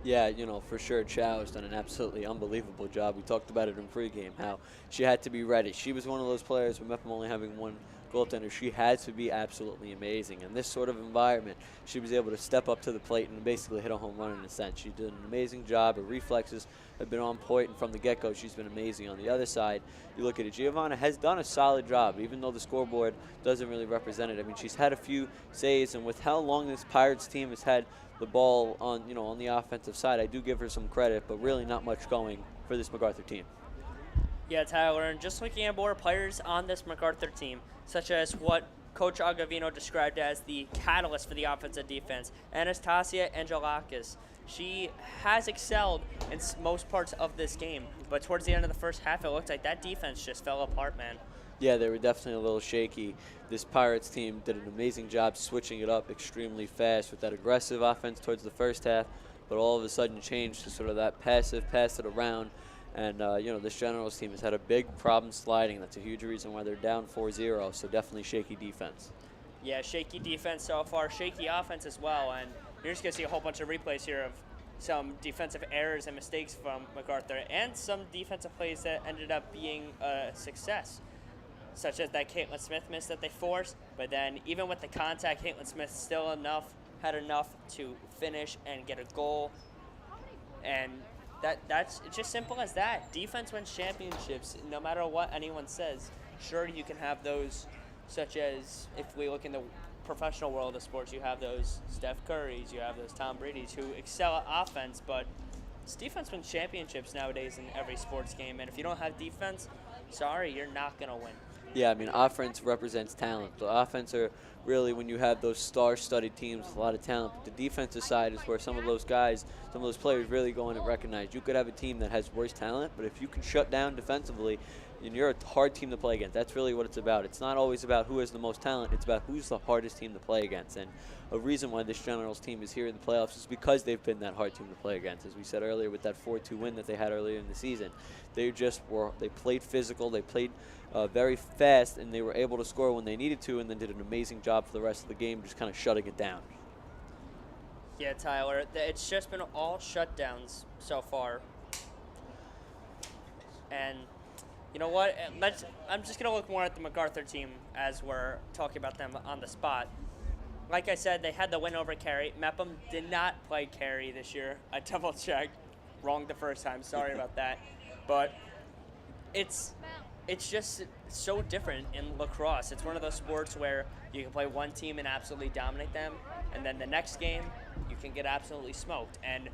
Yeah, for sure, Chow has done an absolutely unbelievable job. We talked about it in pregame, how she had to be ready. She was one of those players, with Mepham only having one goaltender, she had to be absolutely amazing. In this sort of environment, she was able to step up to the plate and basically hit a home run in a sense. She did an amazing job. Her reflexes have been on point, and from the get-go, she's been amazing. On the other side, you look at it, Giovanna has done a solid job, even though the scoreboard doesn't really represent it. I mean, she's had a few saves, and with how long this Pirates team has had the ball on, on the offensive side, I do give her some credit, but really not much going for this MacArthur team. Yeah, Tyler, and just looking at more players on this MacArthur team, such as what Coach Agavino described as the catalyst for the offense and defense, Anastasia Angelakis. She has excelled in most parts of this game, but towards the end of the first half, it looked like that defense just fell apart, man. Yeah, they were definitely a little shaky. This Pirates team did an amazing job switching it up extremely fast with that aggressive offense towards the first half, but all of a sudden changed to sort of that passive, pass it around. And, this Generals team has had a big problem sliding. That's a huge reason why they're down 4-0, so definitely shaky defense. Yeah, shaky defense so far, shaky offense as well. And you're just going to see a whole bunch of replays here of some defensive errors and mistakes from MacArthur and some defensive plays that ended up being a success, such as that Caitlin Smith miss that they forced. But then even with the contact, Caitlin Smith still had enough to finish and get a goal. And that's it's just simple as that. Defense wins championships, no matter what anyone says. Sure, you can have those, such as if we look in the professional world of sports, you have those Steph Currys, you have those Tom Brady's who excel at offense, but it's defense wins championships nowadays in every sports game. And if you don't have defense, sorry, you're not going to win. Yeah, I mean, offense represents talent. The offense are really when you have those star-studded teams with a lot of talent. But the defensive side is where some of those guys, some of those players really go in and recognize. You could have a team that has worse talent, but if you can shut down defensively, and you're a hard team to play against. That's really what it's about. It's not always about who has the most talent. It's about who's the hardest team to play against. And a reason why this Generals team is here in the playoffs is because they've been that hard team to play against. As we said earlier with that 4-2 win that they had earlier in the season, they played physical, they played very fast, and they were able to score when they needed to, and then did an amazing job for the rest of the game just kind of shutting it down. Yeah, Tyler, it's just been all shutdowns so far. And you know what? I'm just going to look more at the MacArthur team as we're talking about them on the spot. Like I said, they had the win over Cary. Mepham did not play Cary this year. I double-checked. Wrong the first time. Sorry about that. But it's just so different in lacrosse. It's one of those sports where you can play one team and absolutely dominate them, and then the next game you can get absolutely smoked. And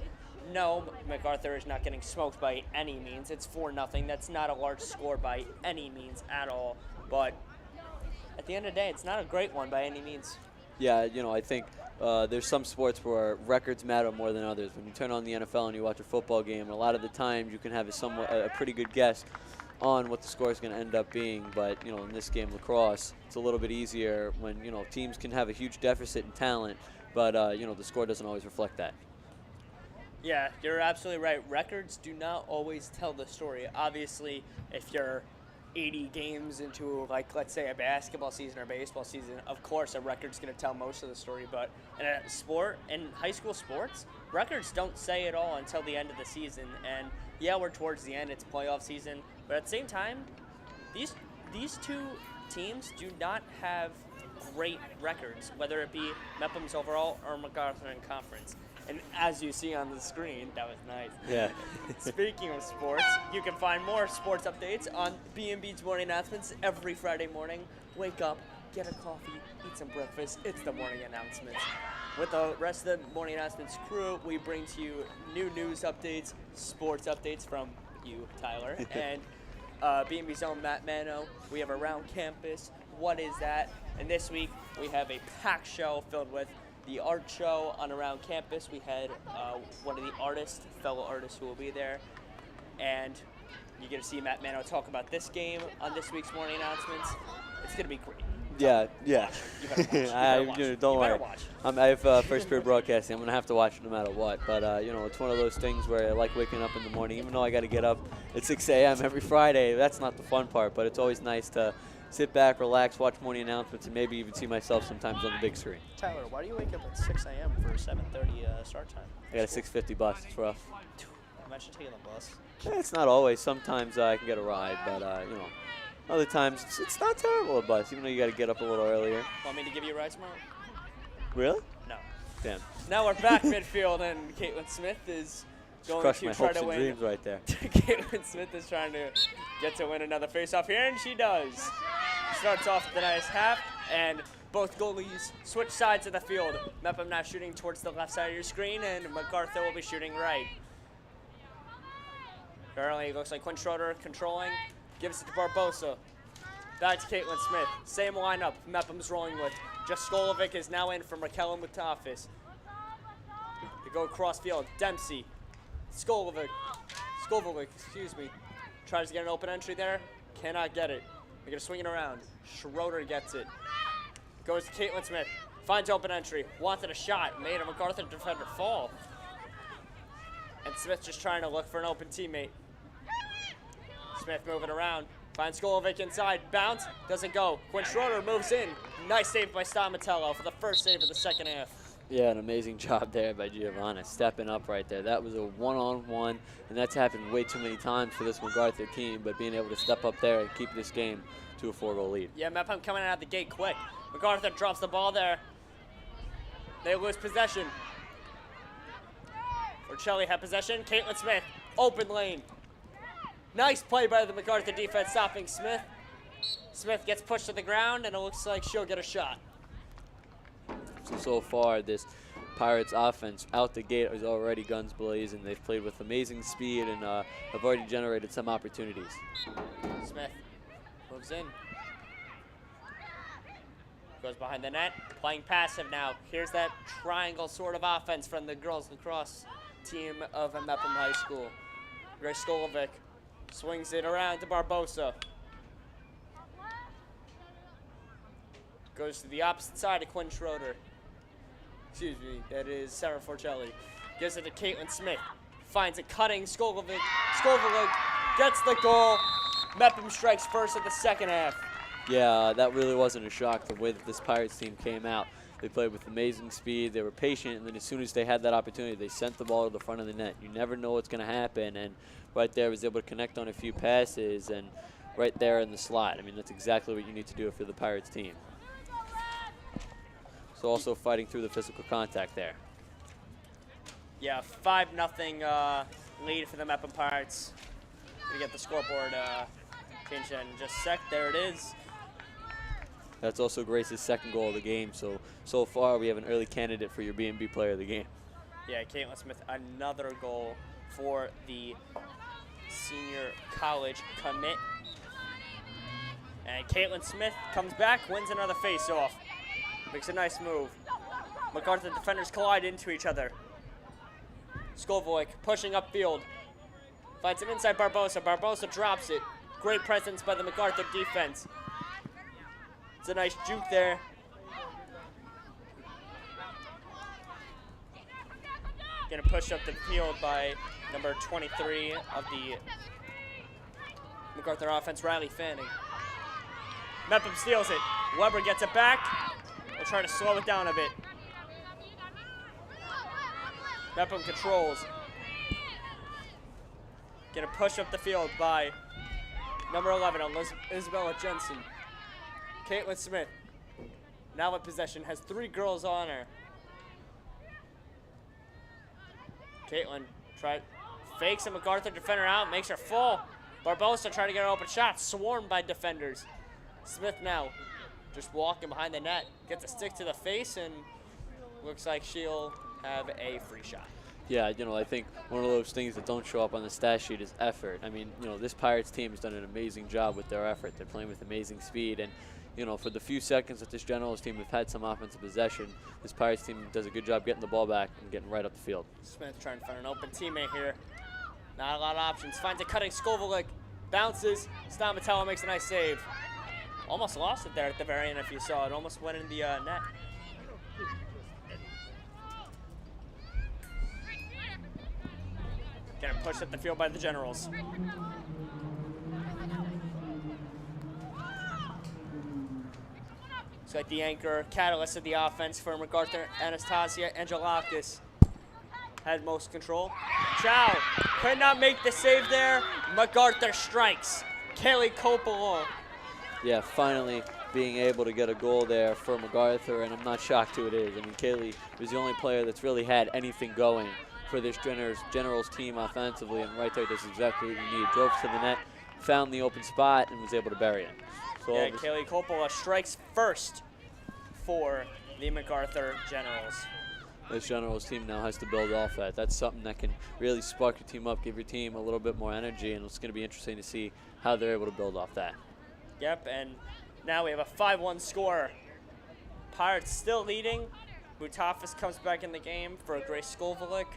no, MacArthur is not getting smoked by any means. It's 4-0. That's not a large score by any means at all. But at the end of the day, it's not a great one by any means. Yeah, you know, I think there's some sports where records matter more than others. When you turn on the NFL and you watch a football game, a lot of the times you can have a pretty good guess on what the score is going to end up being. But, you know, in this game, lacrosse, it's a little bit easier when, you know, teams can have a huge deficit in talent, but, you know, the score doesn't always reflect that. Yeah, you're absolutely right. Records do not always tell the story. Obviously, if you're 80 games into, like, let's say a basketball season or baseball season, of course a record's going to tell most of the story. But in a sport, in high school sports, records don't say it all until the end of the season. And yeah, we're towards the end. It's playoff season. But at the same time, these two teams do not have great records, whether it be Mepham's overall or MacArthur in conference. And as you see on the screen, that was nice. Yeah. Speaking of sports, you can find more sports updates on BMB's morning announcements every Friday morning. Wake up, get a coffee, eat some breakfast. It's the morning announcements. With the rest of the morning announcements crew, we bring to you new news updates, sports updates from you, Tyler, and BMB's own Matt Mano. We have Around Campus. What is that? And this week, we have a packed show filled with the art show on Around Campus. We had one of the fellow artists who will be there. And you get to see Matt Mano talk about this game on this week's morning announcements. It's going to be great. Yeah. You better watch. Don't worry. Watch. I have first period broadcasting. I'm going to have to watch it no matter what. But, you know, it's one of those things where I like waking up in the morning, even though I got to get up at 6 a.m. every Friday. That's not the fun part, but it's always nice to sit back, relax, watch morning announcements, and maybe even see myself sometimes on the big screen. Tyler, why do you wake up at 6 a.m. for a 7:30 start time? I got a 6:50 bus. It's rough. Imagine taking the bus. Yeah, it's not always. Sometimes I can get a ride, but, you know, other times it's not terrible, a bus, even though you got to get up a little earlier. Want me to give you a ride tomorrow? Really? No. Damn. Now we're back midfield, and Caitlin Smith is going Crushed to my try hopes to and win. dreams right there. Caitlin Smith is trying to get to win another face-off here, and she does. Starts off the nice half, and both goalies switch sides of the field. Mepham now shooting towards the left side of your screen, and MacArthur will be shooting right. Currently, it looks like Quinn Schroeder controlling, gives it to Barbosa. Back to Caitlin Smith. Same lineup Mepham's rolling with. Jaskolovic is now in for Michaela Mutafis. They go across field. Dempsey. Skolovic, tries to get an open entry there. Cannot get it. They're going to swing it around. Schroeder gets it. Goes to Caitlin Smith. Finds open entry. Wanted a shot. Made a MacArthur defender fall. And Smith just trying to look for an open teammate. Smith moving around. Finds Skolovic inside. Bounce. Doesn't go. Quinn Schroeder moves in. Nice save by Stamatello for the first save of the second half. Yeah, an amazing job there by Giovanna, stepping up right there. That was a one-on-one, and that's happened way too many times for this MacArthur team, but being able to step up there and keep this game to a 4-goal lead. Yeah, Mepham coming out of the gate quick. MacArthur drops the ball there. They lose possession. Orchelli had possession. Caitlin Smith, open lane. Nice play by the MacArthur defense, stopping Smith. Smith gets pushed to the ground, and it looks like she'll get a shot. So far, this Pirates offense out the gate is already guns blazing. They've played with amazing speed and have already generated some opportunities. Smith moves in. Goes behind the net, playing passive now. Here's that triangle sort of offense from the girls lacrosse team of Mepham High School. Grace Skolovic swings it around to Barbosa. Goes to the opposite side of Quinn Schroeder. Excuse me, that is Sarah Forcelli. Gives it to Caitlin Smith. Finds a cutting Skolovic. Skolovic gets the goal. Mepham strikes first of the second half. Yeah, that really wasn't a shock the way that this Pirates team came out. They played with amazing speed. They were patient, and then as soon as they had that opportunity, they sent the ball to the front of the net. You never know what's going to happen, and right there was able to connect on a few passes, and right there in the slot. I mean, that's exactly what you need to do for the Pirates team. So also fighting through the physical contact there. Yeah, 5-0 lead for the Mepham Pirates. We get the scoreboard changed in just a sec. There it is. That's also Grace's second goal of the game. So far, we have an early candidate for your BMB player of the game. Yeah, Caitlin Smith, another goal for the senior college commit. And Caitlin Smith comes back, wins another face-off. Makes a nice move. MacArthur defenders collide into each other. Skolvolik pushing upfield. Finds him inside Barbosa. Barbosa drops it. Great presence by the MacArthur defense. It's a nice juke there. Gonna push up the field by number 23 of the MacArthur offense, Riley Fanning. Mepham steals it. Weber gets it back. We'll try to slow it down a bit. Mepham controls. Gonna push up the field by number 11, Isabella Jensen. Caitlin Smith, now in possession, has 3 girls on her. Caitlin fakes a MacArthur defender out, makes her fall. Barbosa trying to get an open shot, swarmed by defenders. Smith now just walking behind the net, gets a stick to the face, and looks like she'll have a free shot. Yeah, you know, I think one of those things that don't show up on the stat sheet is effort. I mean, you know, this Pirates team has done an amazing job with their effort. They're playing with amazing speed, and you know, for the few seconds that this Generals team have had some offensive possession, this Pirates team does a good job getting the ball back and getting right up the field. Smith trying to find an open teammate here. Not a lot of options. Finds a cutting Skolvolik. Bounces. Stamatello makes a nice save. Almost lost it there at the very end if you saw it. Almost went in the net. Getting pushed up the field by the Generals. Looks like the anchor, catalyst of the offense for MacArthur, Anastasia Angelakis, had most control. Chow could not make the save there. MacArthur strikes. Kaylee Coppola. Yeah, finally being able to get a goal there for MacArthur, and I'm not shocked who it is. I mean, Kaylee was the only player that's really had anything going for this Generals team offensively, and right there does exactly what you need. Drove to the net, found the open spot, and was able to bury it. So yeah, Kaylee Coppola strikes first for the MacArthur Generals. This Generals team now has to build off that. That's something that can really spark your team up, give your team a little bit more energy, and it's going to be interesting to see how they're able to build off that. Yep, and now we have a 5-1 score. Pirates still leading. Butafis comes back in the game for Grace Skolvolik.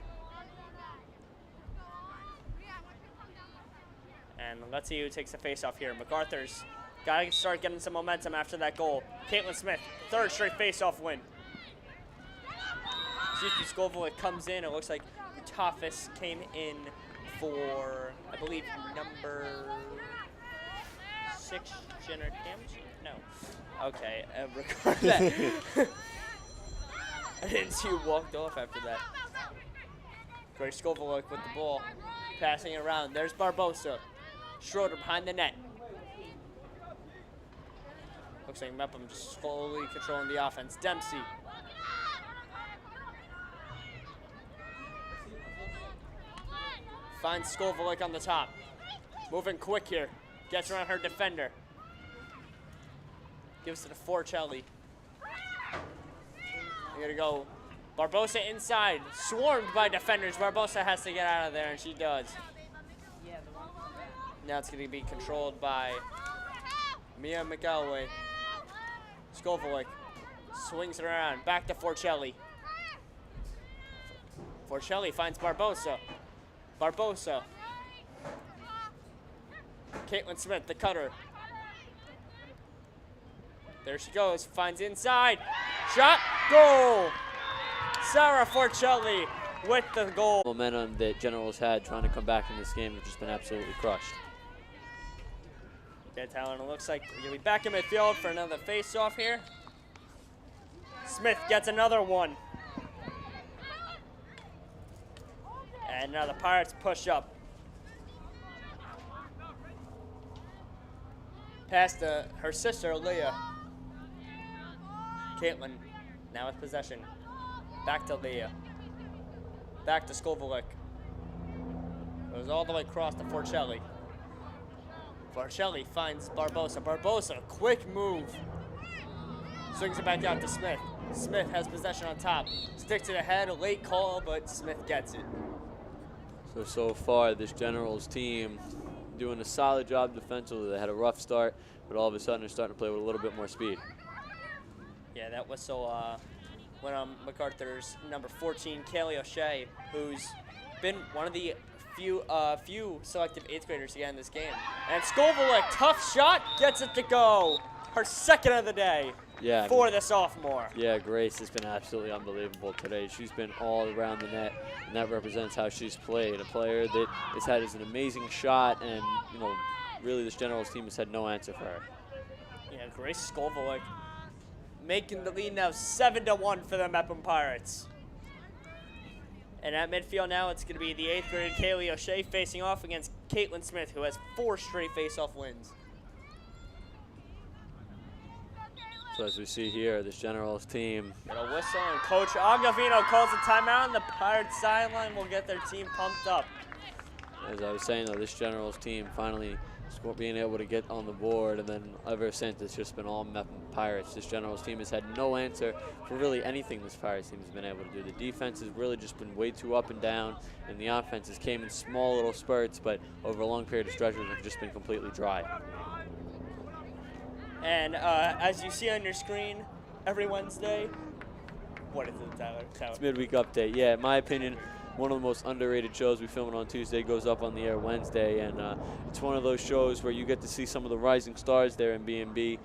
And let's see who takes the face-off here. MacArthur's got to start getting some momentum after that goal. Caitlin Smith, 3rd straight face-off win. Skolvolik comes in. It looks like Butafis came in for, I believe, number 6, Jenner Damage? No. Okay, record that. I didn't see who walked off after that. Grace Skolvolik with the ball, passing it around. There's Barbosa. Schroeder behind the net. Looks like Mepham just slowly controlling the offense. Dempsey. Finds Skolvolik on the top. Moving quick here. Gets around her defender. Gives it to Forcelli. Here to go. Barbosa inside. Swarmed by defenders. Barbosa has to get out of there, and she does. Now it's going to be controlled by Mia McElway. Skolvolik swings it around. Back to Forcelli. Forcelli finds Barbosa. Barbosa. Caitlin Smith, the cutter. There she goes. Finds inside. Shot. Goal. Sarah Forcelli with the goal. Momentum that Generals had trying to come back in this game has just been absolutely crushed. Okay, Tyler, and it looks like we're going to be back in midfield for another face-off here. Smith gets another one. And now the Pirates push up. Pass to her sister, Leah. Caitlin, now with possession. Back to Leah. Back to Skovolik. Goes all the way across to Forcelli. Forcelli finds Barbosa. Barbosa, quick move. Swings it back out to Smith. Smith has possession on top. Stick to the head, a late call, but Smith gets it. So far, this Generals team doing a solid job defensively. They had a rough start, but all of a sudden they're starting to play with a little bit more speed. Yeah, that whistle went on MacArthur's number 14, Kaylee O'Shea, who's been one of the few selective 8th graders to get in this game. And Skovolik, tough shot, gets it to go. Her second of the day for the sophomore. Yeah, Grace has been absolutely unbelievable today. She's been all around the net, and that represents how she's played. A player that has had an amazing shot, and really this Generals team has had no answer for her. Yeah, Grace Skovolik making the lead now 7-1 for the Mepham Pirates. And at midfield now, it's going to be the 8th grade Kaylee O'Shea facing off against Caitlin Smith, who has 4 straight face-off wins. So as we see here, this Generals team. Got a whistle, and Coach Agavino calls a timeout, and the Pirates sideline will get their team pumped up. As I was saying, though, this Generals team finally being able to get on the board, and then ever since, it's just been all Mepham Pirates. This Generals team has had no answer for really anything this Pirates team has been able to do. The defense has really just been way too up and down, and the offenses came in small little spurts, but over a long period of stretches have just been completely dry. And as you see on your screen, every Wednesday, what is it, Tyler? It's Midweek Update. Yeah, in my opinion, one of the most underrated shows. We film it on Tuesday, goes up on the air Wednesday, and it's one of those shows where you get to see some of the rising stars there in BMB,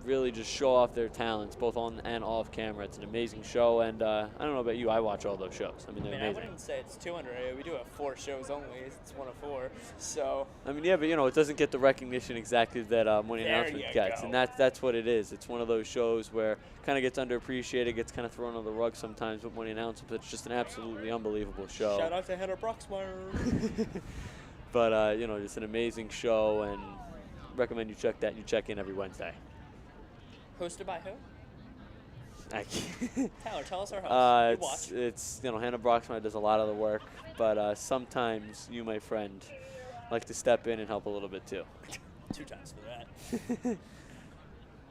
really just show off their talents, both on and off camera. It's an amazing show, and I don't know about you, I watch all those shows. I mean, they're amazing. I wouldn't say it's 200. We do have 4 shows only. It's 1 of 4. So. I mean, yeah, but it doesn't get the recognition exactly that Morning Announcement gets, and that's what it is. It's one of those shows where kind of gets underappreciated, gets kind of thrown on the rug sometimes with Morning Announcement. It's just an absolutely unbelievable show. Shout out to Heather Broxmeyer. But just an amazing show, and recommend you check that. You check in every Wednesday. Hosted by who? Tyler, tell us our host. It's Hannah Broxmeyer does a lot of the work, but sometimes you, my friend, like to step in and help a little bit too. 2 times for that.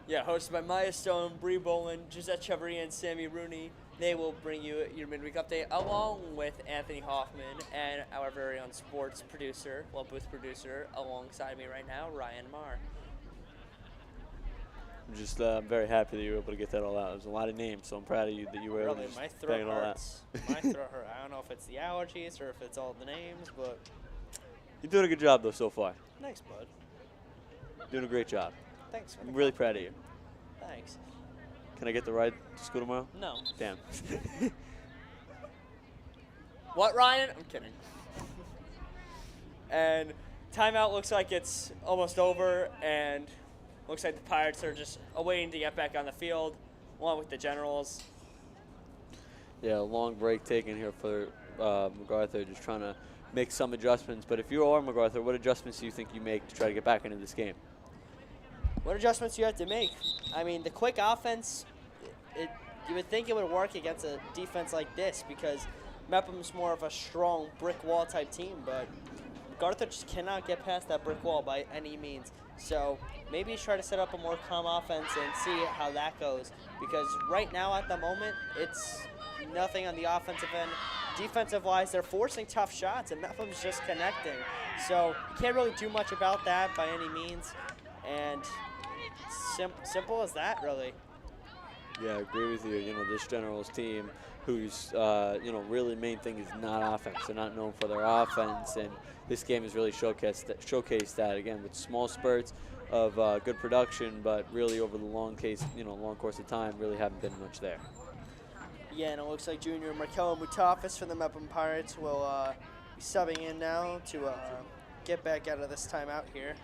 Yeah, hosted by Maya Stone, Bree Boland, Gisette Chevrier, and Sammy Rooney. They will bring you your midweek update along with Anthony Hoffman and our very own sports producer, booth producer, alongside me right now, Ryan Marr. I'm just very happy that you were able to get that all out. There's a lot of names, so I'm proud of you that you were able to my just throat bang it all out. hurts. My throat hurts. I don't know if it's the allergies or if it's all the names, but You're doing a good job, though, so far. Thanks, bud. Doing a great job. Thanks. I'm really proud of you. Thanks. Can I get the ride to school tomorrow? No. Damn. What, Ryan? I'm kidding. And timeout looks like it's almost over, and looks like the Pirates are just awaiting to get back on the field, along with the Generals. Yeah, a long break taken here for MacArthur, just trying to make some adjustments. But if you are MacArthur, what adjustments do you think you make to try to get back into this game? What adjustments do you have to make? I mean, the quick offense, you would think it would work against a defense like this because Mepham's more of a strong brick wall type team, but MacArthur just cannot get past that brick wall by any means. So maybe try to set up a more calm offense and see how that goes, because right now at the moment it's nothing on the offensive end. Defensive-wise, they're forcing tough shots, and Mepham's just connecting. So you can't really do much about that by any means, and simple as that, really. Yeah, I agree with you. This Generals team, whose really main thing is not offense. They're not known for their offense, and this game has really showcased that again with small spurts of good production, but really over the long course of time, really haven't been much there. Yeah, and it looks like junior Markella Mutafis from the Mepham Pirates will be subbing in now to get back out of this timeout here.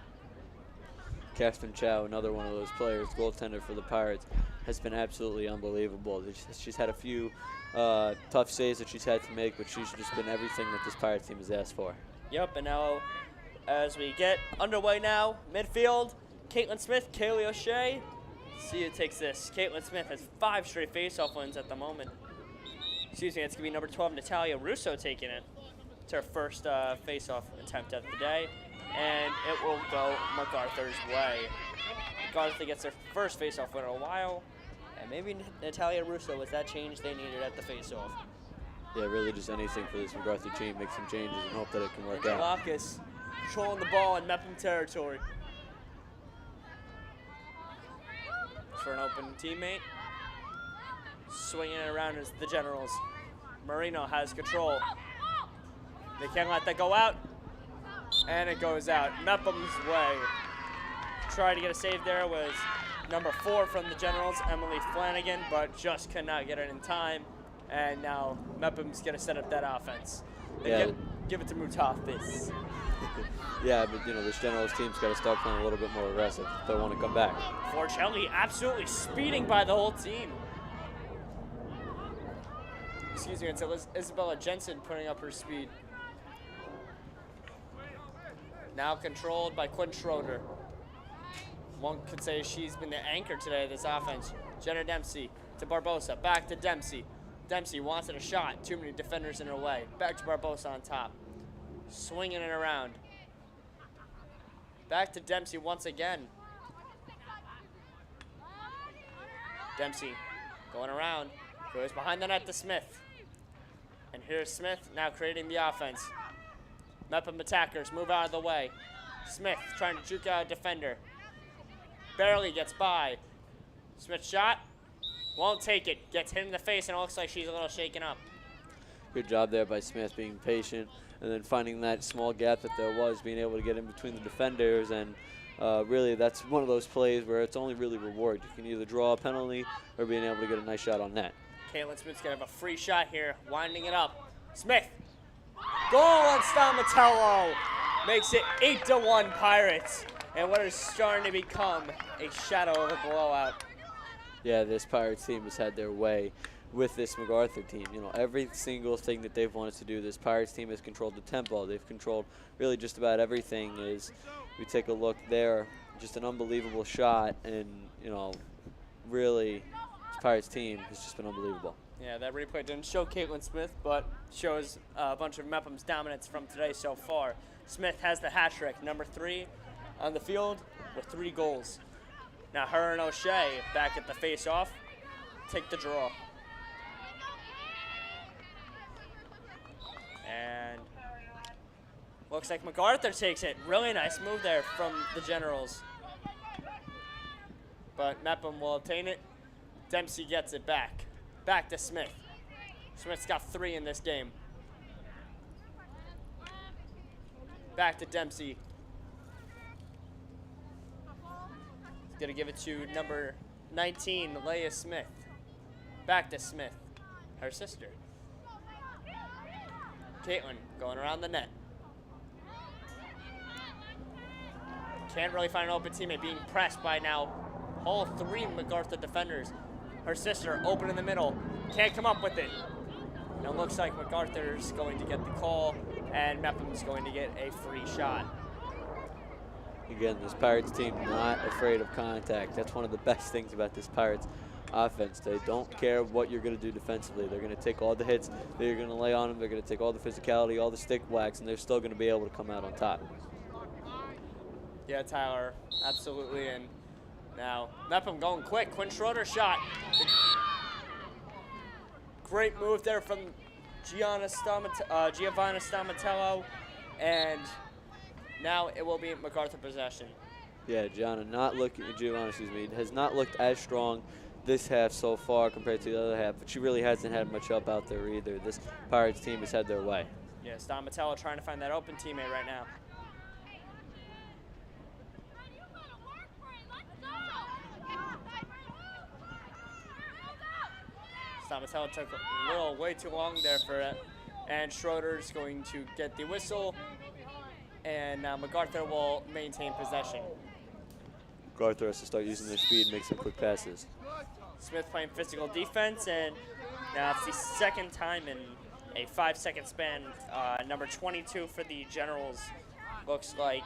Catherine Chow, another one of those players, goaltender for the Pirates, has been absolutely unbelievable. She's had a few tough saves that she's had to make, but she's just been everything that this Pirates team has asked for. Yep, and now as we get underway now, midfield, Caitlin Smith, Kaylee O'Shea. See who takes this. Caitlin Smith has 5 straight face-off wins at the moment. Excuse me, it's going to be number 12, Natalia Russo, taking it. It's her first face-off attempt of the day, and it will go MacArthur's way. MacArthur gets their first face-off win in a while, and maybe Natalia Russo was that change they needed at the face-off. Yeah, really just anything for this MacArthur team, make some changes and hope that it can work out. Lacrosse controlling the ball in Mepham territory. For an open teammate. Swinging it around is the Generals. Marino has control. They can't let that go out. And it goes out. Mepham's way. Tried to get a save there was number 4 from the Generals, Emily Flanagan, but just could not get it in time. And now Mepham's going to set up that offense. They give it to Mutafis. Yeah, but this Generals team's got to start playing a little bit more aggressive if they want to come back. Forcelli absolutely speeding by the whole team. Excuse me, it's Isabella Jensen putting up her speed. Now controlled by Quinn Schroeder. One could say she's been the anchor today of this offense. Jenna Dempsey to Barbosa, back to Dempsey. Dempsey wants it a shot, too many defenders in her way. Back to Barbosa on top. Swinging it around. Back to Dempsey once again. Dempsey going around. Goes behind the net to Smith. And here's Smith now creating the offense. Mepham attackers move out of the way. Smith trying to juke out a defender. Barely gets by. Smith shot. Won't take it. Gets hit in the face and it looks like she's a little shaken up. Good job there by Smith being patient and then finding that small gap that there was, being able to get in between the defenders. And really that's one of those plays where it's only really reward. You can either draw a penalty or being able to get a nice shot on net. Caitlin Smith's going to have a free shot here. Winding it up. Smith. Goal on Stamatello. Makes it 8-1 Pirates. And what is starting to become a shadow of a blowout. Yeah, this Pirates team has had their way with this MacArthur team. Every single thing that they've wanted to do, this Pirates team has controlled the tempo. They've controlled really just about everything. As we take a look there, just an unbelievable shot, and really, this Pirates team has just been unbelievable. Yeah, that replay didn't show Caitlin Smith, but shows a bunch of Mepham's dominance from today so far. Smith has the hat trick, number 3 on the field with 3 goals. Now her and O'Shea back at the face-off, take the draw. And looks like MacArthur takes it. Really nice move there from the Generals. But Mepham will obtain it. Dempsey gets it back. Back to Smith. Smith's got 3 in this game. Back to Dempsey. He's going to give it to number 19, Leia Smith. Back to Smith, her sister. Caitlin going around the net. Can't really find an open teammate, being pressed by now all 3 MacArthur defenders. Her sister open in the middle. Can't come up with it. And it looks like MacArthur's going to get the call, and Mepham's going to get a free shot. Again, this Pirates team not afraid of contact. That's one of the best things about this Pirates offense. They don't care what you're going to do defensively. They're going to take all the hits that you're going to lay on them. They're going to take all the physicality, all the stick whacks, and they're still going to be able to come out on top. Yeah, Tyler, absolutely. And now Mepham going quick. Quinn Schroeder shot. Great move there from Giovanna Stamatello, and now it will be MacArthur possession. Yeah, Giovanna has not looked as strong this half so far compared to the other half, but she really hasn't had much help out there either. This Pirates team has had their way. Yeah, Stamatello trying to find that open teammate right now. Stamatello took a little way too long there for it, and Schroeder's going to get the whistle, and now MacArthur will maintain possession. MacArthur has to start using their speed and make some quick passes. Smith playing physical defense, and now it's the second time in a 5-second span. Number 22 for the Generals looks like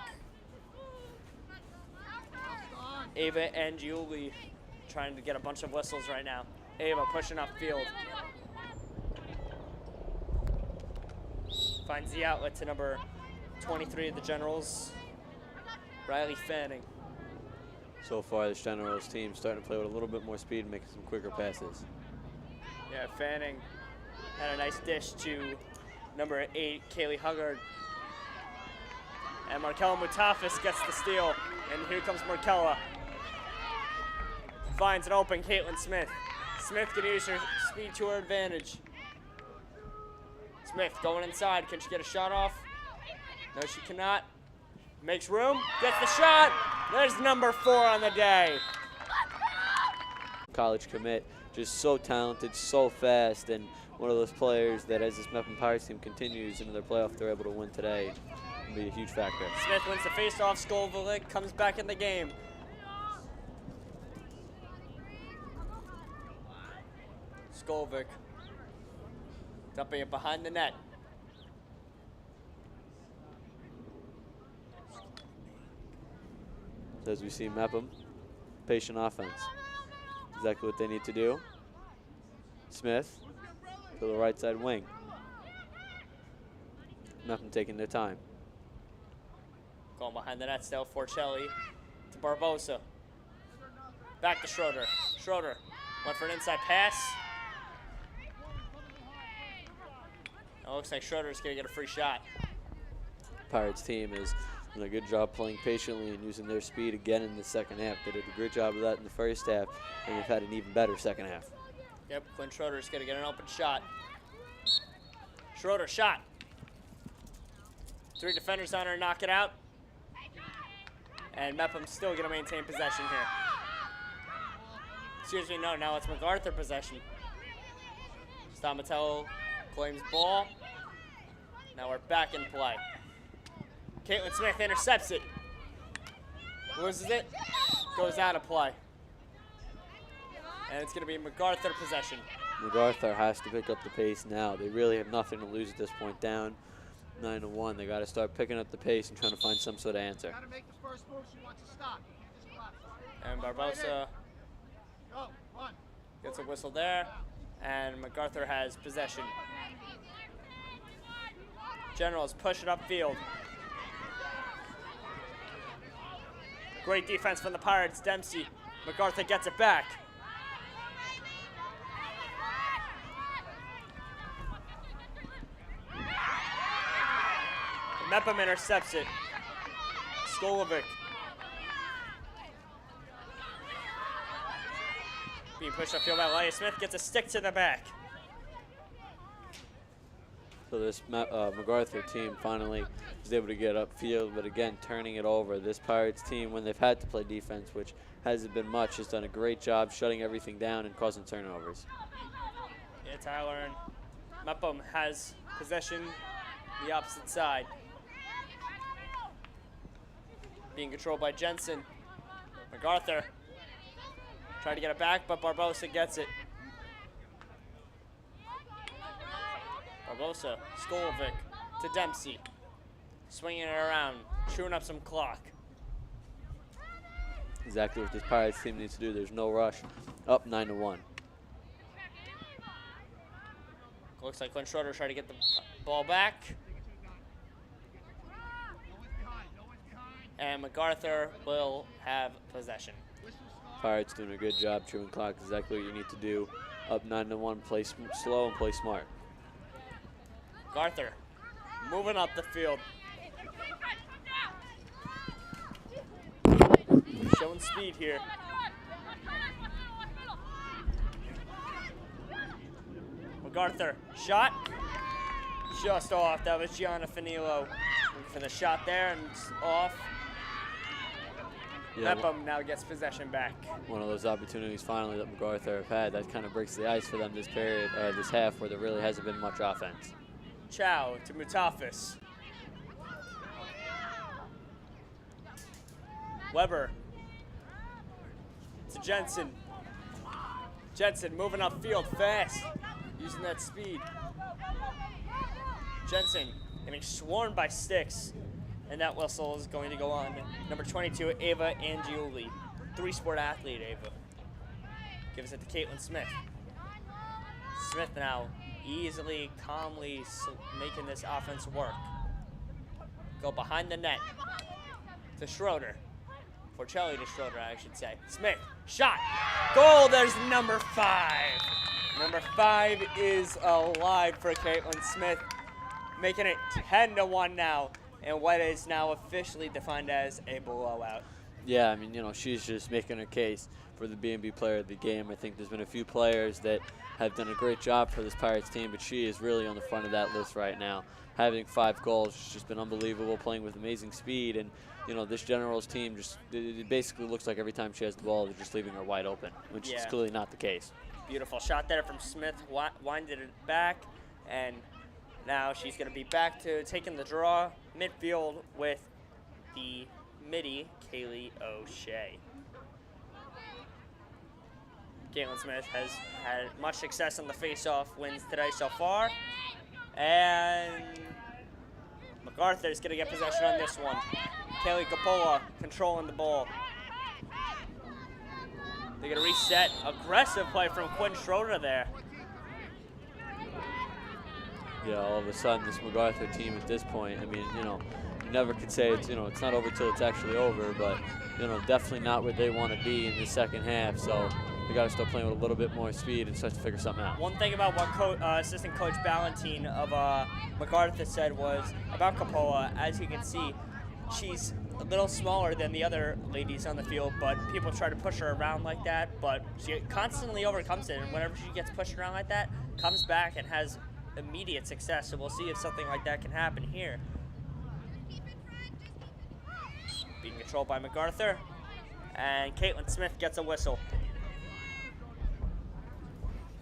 Ava and Julie trying to get a bunch of whistles right now. Ava pushing upfield. Finds the outlet to number 23 of the Generals, Riley Fanning. So far, this Generals team starting to play with a little bit more speed and making some quicker passes. Yeah, Fanning had a nice dish to number 8, Kaylee Huggard. And Markella Mutafis gets the steal, and here comes Markella. Finds an open Caitlin Smith. Smith can use her speed to her advantage. Smith going inside. Can she get a shot off? No, she cannot. Makes room, gets the shot. There's number 4 on the day. College commit, just so talented, so fast, and one of those players that as this Mepham Pirates team continues into their playoff, they're able to win today. Will be a huge factor. Smith wins the face-off. Skolvalik comes back in the game. Skolvik dumping it behind the net. So as we see Mepham, patient offense. Exactly what they need to do. Smith to the right side wing. Mepham taking their time. Going behind the net still, Forcelli to Barbosa. Back to Schroeder. Schroeder went for an inside pass. It looks like Schroeder's going to get a free shot. Pirates team is doing a good job playing patiently and using their speed again in the second half. They did a great job of that in the first half, and they've had an even better second half. Yep, Quinn Schroeder's going to get an open shot. Schroeder shot. 3 defenders on her, knock it out. And Mepham's still going to maintain possession here. Excuse me, no, now it's MacArthur possession. Stamatello claims ball. Now we're back in play. Caitlin Smith intercepts it. Loses it. Goes out of play. And it's going to be MacArthur possession. MacArthur has to pick up the pace now. They really have nothing to lose at this point. Down 9-1. They got to start picking up the pace and trying to find some sort of answer. And Barbosa gets a whistle there. And MacArthur has possession. Generals push it upfield. Great defense from the Pirates. Dempsey. MacArthur gets it back. Mepham intercepts it. Skolovic. Being pushed upfield by Leia Smith, gets a stick to the back. So this MacArthur team finally is able to get upfield, but again, turning it over. This Pirates team, when they've had to play defense, which hasn't been much, has done a great job shutting everything down and causing turnovers. Yeah, Tyler and Mepham has possession the opposite side. Being controlled by Jensen. MacArthur trying to get it back, but Barbosa gets it. Barbosa, Skolovic to Dempsey. Swinging it around, chewing up some clock. Exactly what this Pirates team needs to do. There's no rush. Up 9-1. Looks like Clint Schroeder trying to get the ball back. And MacArthur will have possession. Pirates doing a good job chewing clock. Exactly what you need to do. Up 9-1. Play slow and play smart. MacArthur moving up the field. Showing speed here. MacArthur, shot. Just off. That was Gianna Fanilo. Looking for the shot there and it's off. Yeah, Mepham now gets possession back. one of those opportunities finally that MacArthur have had. That kind of breaks the ice for them this period, this half, where there really hasn't been much offense. Chow to Mutafis. Weber to Jensen. Jensen moving upfield fast, using that speed. Jensen getting swarmed by sticks, and that whistle is going to go on number 22, Ava Angioli. Three-sport athlete, Ava. Gives it to Caitlin Smith. Smith now easily, calmly making this offense work. Go behind the net to Schroeder. Forcelli to Schroeder, I should say. Smith, shot, goal, there's number 5. Number 5 is alive for Caitlin Smith, making it 10-1 now, and what is now officially defined as a blowout. Yeah, I mean, you know, she's just making her case for the BMB player of the game. I think there's been a few players that have done a great job for this Pirates team, but she is really on the front of that list right now. Having 5 goals, she's just been unbelievable, playing with amazing speed, and you know, this Generals team just, it basically looks like every time she has the ball, they're just leaving her wide open, which is clearly not the case. Beautiful shot there from Smith, winded it back, and now she's going to be back to taking the draw midfield with the midi, Kaylee O'Shea. Caitlin Smith has had much success on the face-off wins today so far, and MacArthur's going to get possession on this one. Kaylee Coppola controlling the ball. They're going to reset. Aggressive play from Quinn Schroeder there. Yeah, all of a sudden, this MacArthur team at this point, I mean, you know, you never could say it's, you know, it's not over till it's actually over, but, you know, definitely not where they want to be in the second half. So they got to start playing with a little bit more speed and start to figure something out. One thing about what assistant coach Ballantine of MacArthur said was about Coppola, as you can see, she's a little smaller than the other ladies on the field, but people try to push her around like that, but she constantly overcomes it, and whenever she gets pushed around like that, comes back and has immediate success. So we'll see if something like that can happen here. Being controlled by MacArthur, and Caitlin Smith gets a whistle.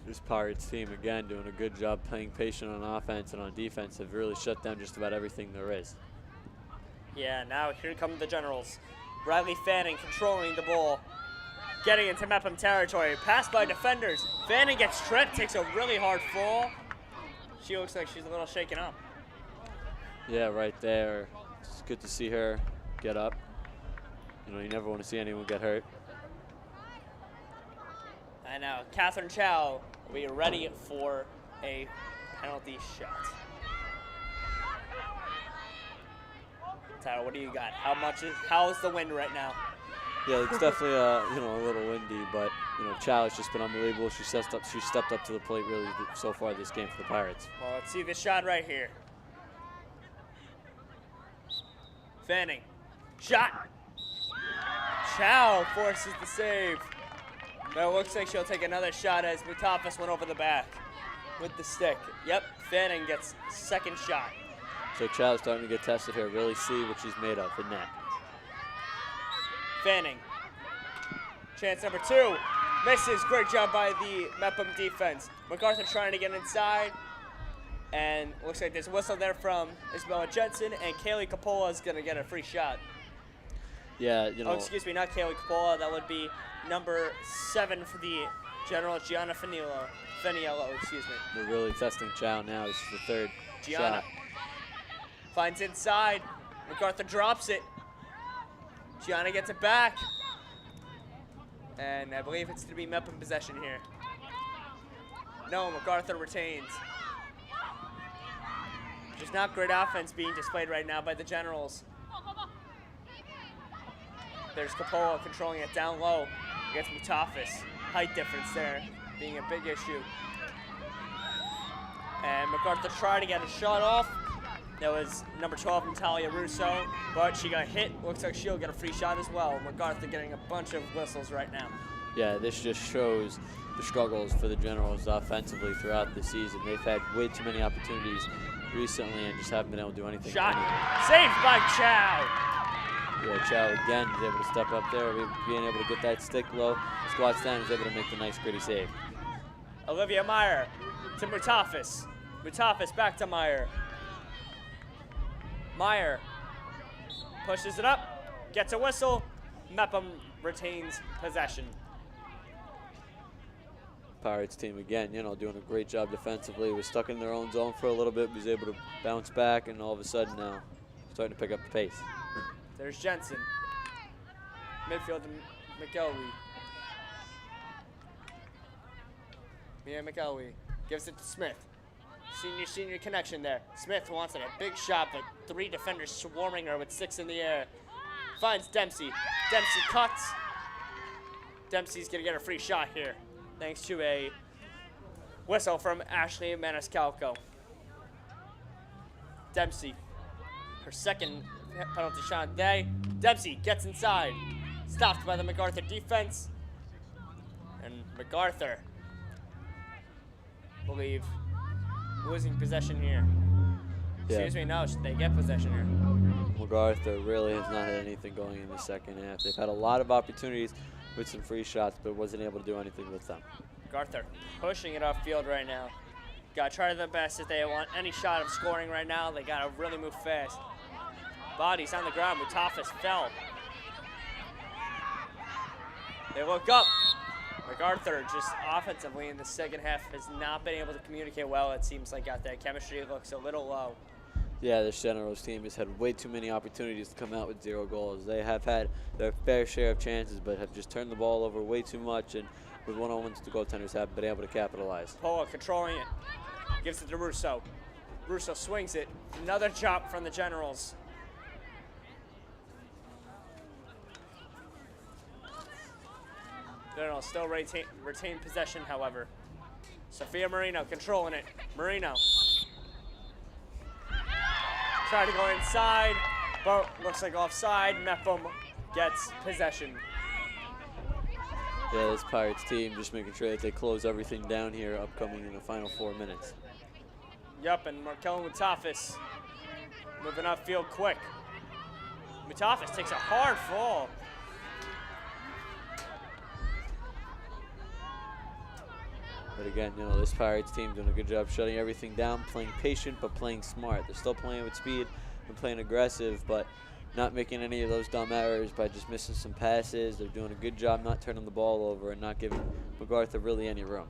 This Pirates team, again, doing a good job playing patient on offense and on defense, have really shut down just about everything there is. Yeah, now here come the Generals. Riley Fanning controlling the ball, getting into Mepham territory. Passed by defenders. Fanning gets tripped, takes a really hard fall. She looks like she's a little shaken up. Yeah, right there. It's good to see her get up. You know, you never want to see anyone get hurt. And now Catherine Chow will be ready for a penalty shot. Tyler, what do you got? How's the wind right now? Yeah, it's definitely you know, a little windy, but you know, Chow has just been unbelievable. She stepped up to the plate really so far this game for the Pirates. Well, let's see this shot right here. Fanning, shot. Chow forces the save. But it looks like she'll take another shot as Mutafas went over the back with the stick. Yep, Fanning gets second shot. So Chow's starting to get tested here, really see what she's made of in net. Fanning. Chance number 2. Misses. Great job by the Mepham defense. MacArthur trying to get inside. And looks like there's a whistle there from Isabella Jensen, and Kaylee Coppola is going to get a free shot. Yeah, you know. Oh, excuse me, not Kaylee Coppola. That would be number 7 for the General, Gianna Feniello, excuse me. They're really testing Chow now. This is the third Gianna shot. finds inside. MacArthur drops it. Gianna gets it back. And I believe it's going to be Mepham possession here. No, MacArthur retains. Just not great offense being displayed right now by the Generals. There's Coppola controlling it down low against Mutafas. Height difference there being a big issue. And MacArthur tried to get a shot off. That was number 12, Natalia Russo, but she got hit. Looks like she'll get a free shot as well. MacArthur getting a bunch of whistles right now. Yeah, this just shows the struggles for the Generals offensively throughout the season. They've had way too many opportunities recently and just haven't been able to do anything. Shot. Saved by Chow. Yeah, Chow again is able to step up there, being able to get that stick low. Squats down, is able to make the nice gritty save. Olivia Meyer to Mutafas. Mutafas back to Meyer. Meyer pushes it up, gets a whistle. Mepham retains possession. Pirates team, again, doing a great job defensively. Was stuck in their own zone for a little bit, was able to bounce back, and all of a sudden now starting to pick up the pace. There's Jensen. Midfield to McElwee. Mia McElwee gives it to Smith. Senior connection there. Smith wants it, a big shot, but 3 defenders swarming her with 6 in the air. Finds Dempsey. Dempsey cuts. Dempsey's gonna get a free shot here, thanks to a whistle from Ashley Maniscalco. Dempsey, her second penalty shot of the day. Dempsey gets inside, stopped by the MacArthur defense. And MacArthur, I believe, losing possession here. Yeah. Excuse me, no, they get possession here. MacArthur really has not had anything going in the second half. They've had a lot of opportunities with some free shots, but wasn't able to do anything with them. MacArthur pushing it upfield right now. Gotta try their best if they want any shot of scoring right now. They gotta really move fast. Bodies on the ground. Mutafis fell. They look up. MacArthur just offensively in the second half has not been able to communicate well. It seems like out there. Chemistry looks a little low. Yeah, this Generals team has had way too many opportunities to come out with 0 goals. They have had their fair share of chances, but have just turned the ball over way too much, and with one-on-ones, the goaltenders haven't been able to capitalize. Poa controlling it. Gives it to Russo. Russo swings it. Another chop from the Generals. Generals still retain possession, however. Sophia Marino controlling it. Marino. Try to go inside, but looks like offside. Mepham gets possession. Yeah, this Pirates team just making sure that they close everything down here upcoming in the final 4 minutes. Yup, and Markel Mutafis moving upfield quick. Mutafis takes a hard fall. But again, this Pirates team doing a good job shutting everything down, playing patient but playing smart. They're still playing with speed and playing aggressive, but not making any of those dumb errors by just missing some passes. They're doing a good job not turning the ball over and not giving MacArthur really any room.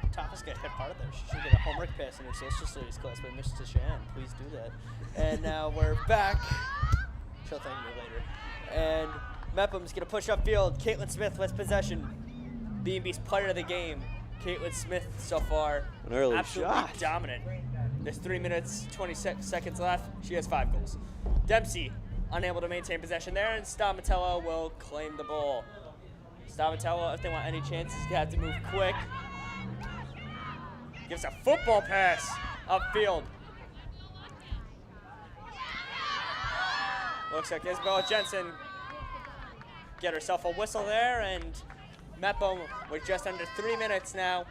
Mutafis got hit hard there. She should get a homework pass in her social studies class by Mr. Shan. Please do that. And now we're back. She'll thank me later. And Mepham's going to push upfield. Caitlin Smith with possession. BMB's player of the game. Caitlin Smith so far, An early absolutely shot. dominant. There's 3 minutes, 20 seconds left. She has 5 goals. Dempsey unable to maintain possession there, and Stamatello will claim the ball. Stamatello, if they want any chances, they have to move quick. Gives a football pass upfield. Looks like Isabella Jensen get herself a whistle there, and Mepham with just under 3 minutes now.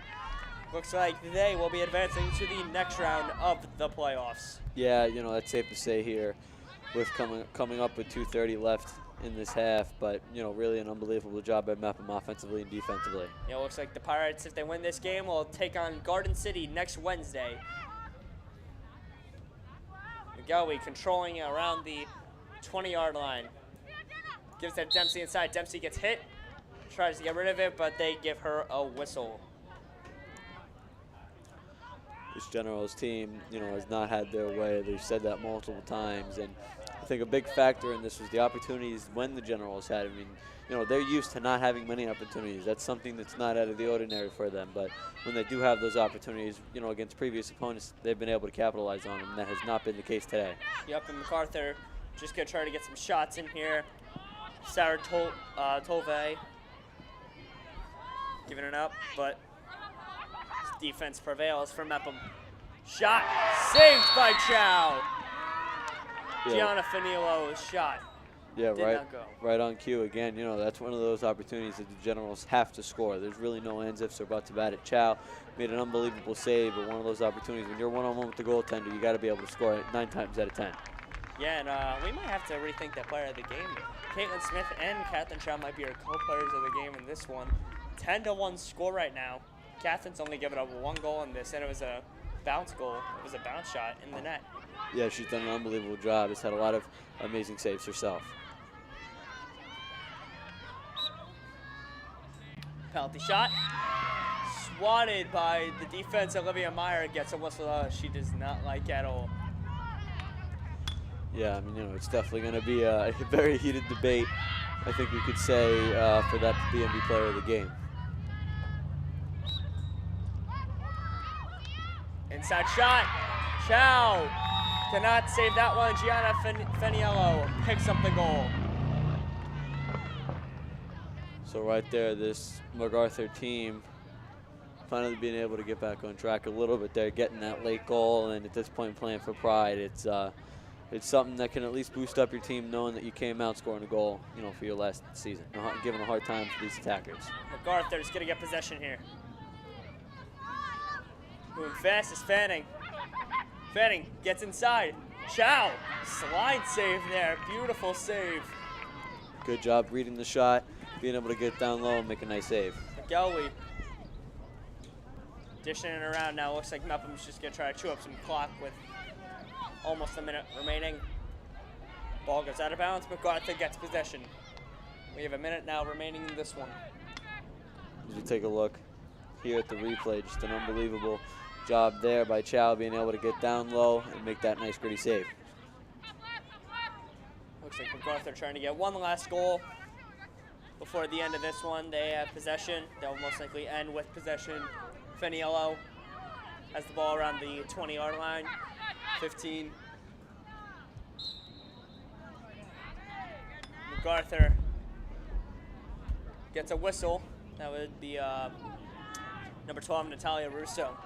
Looks like they will be advancing to the next round of the playoffs. Yeah, that's safe to say here with coming up with 2:30 left in this half, but, really an unbelievable job by Mepham offensively and defensively. It looks like the Pirates, if they win this game, will take on Garden City next Wednesday. McElwee controlling around the 20-yard line. Gives that Dempsey inside. Dempsey gets hit. Tries to get rid of it, but they give her a whistle. This Generals team, has not had their way. They've said that multiple times, and I think a big factor in this was the opportunities when the Generals had. I mean, they're used to not having many opportunities. That's something that's not out of the ordinary for them, but when they do have those opportunities, against previous opponents, they've been able to capitalize on them, and that has not been the case today. Yep, and MacArthur just going to try to get some shots in here. Sarah Tolve giving it up, but defense prevails for Mepham. Shot saved by Chow. Yeah. Gianna Fanilo's shot. Yeah, Did not go. right on cue. Again, that's one of those opportunities that the Generals have to score. There's really no ands, ifs, or buts about it. Chow made an unbelievable save, but one of those opportunities, when you're one-on-one with the goaltender, you got to be able to score it 9 times out of 10. Yeah, and we might have to rethink that player of the game. Caitlin Smith and Catherine Chow might be our co-players of the game in this one. 10-1 score right now. Catherine's only given up 1 goal in this, and it was a bounce goal. It was a bounce shot in the net. Yeah, she's done an unbelievable job. Has had a lot of amazing saves herself. Penalty shot. swatted by the defense. Olivia Meyer gets a whistle she does not like at all. Yeah, I mean, it's definitely going to be a very heated debate, I think we could say, for that BMB player of the game. Inside shot. Chow cannot save that one. Gianna Feniello picks up the goal. So right there, this MacArthur team finally being able to get back on track a little bit there, getting that late goal, and at this point playing for pride. It's something that can at least boost up your team, knowing that you came out scoring a goal, for your last season. Giving a hard time for these attackers. MacArthur's going to get possession here. Moving fast is Fanning. Fanning gets inside. Chow, slide save there. Beautiful save. Good job reading the shot, being able to get down low and make a nice save. McElwee dishing it around now. Looks like Mepham's just going to try to chew up some clock with almost a minute remaining. Ball goes out of bounds. MacArthur gets possession. We have a minute now remaining in this one. As we take a look here at the replay, just an unbelievable job there by Chow, being able to get down low and make that nice gritty save. Looks like MacArthur trying to get one last goal before the end of this one. They have possession. They'll most likely end with possession. Feniello has the ball around the 20-yard line. 15. MacArthur gets a whistle. That would be number 12, Natalia Russo.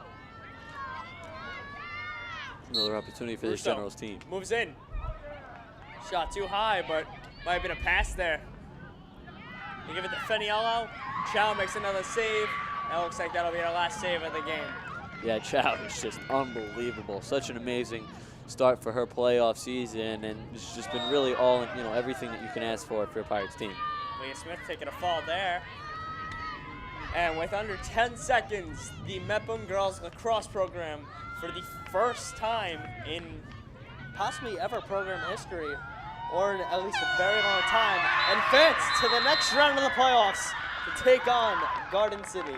Another opportunity for this Generals team. Moves in. Shot too high, but might have been a pass there. They give it to Feniello. Chow makes another save. That looks like that'll be our last save of the game. Yeah, Chow is just unbelievable. Such an amazing start for her playoff season, and it's just been really all, everything that you can ask for your Pirates team. Leah Smith taking a fall there. And with under 10 seconds, the Mepham girls lacrosse program, for the first time in possibly ever program history, or in at least a very long time, advance to the next round of the playoffs to take on Garden City.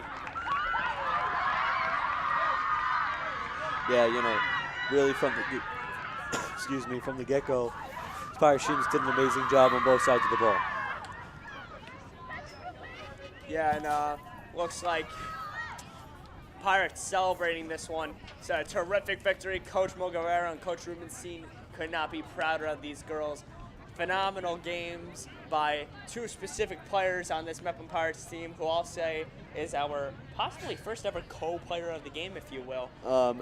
Yeah, really from the from the get-go, Pirates teams did an amazing job on both sides of the ball. Yeah, and looks like Pirates celebrating this one. It's a terrific victory. Coach Moguera and Coach Rubenstein could not be prouder of these girls. Phenomenal games by two specific players on this Mepham Pirates team, who I'll say is our possibly first ever co-player of the game, if you will.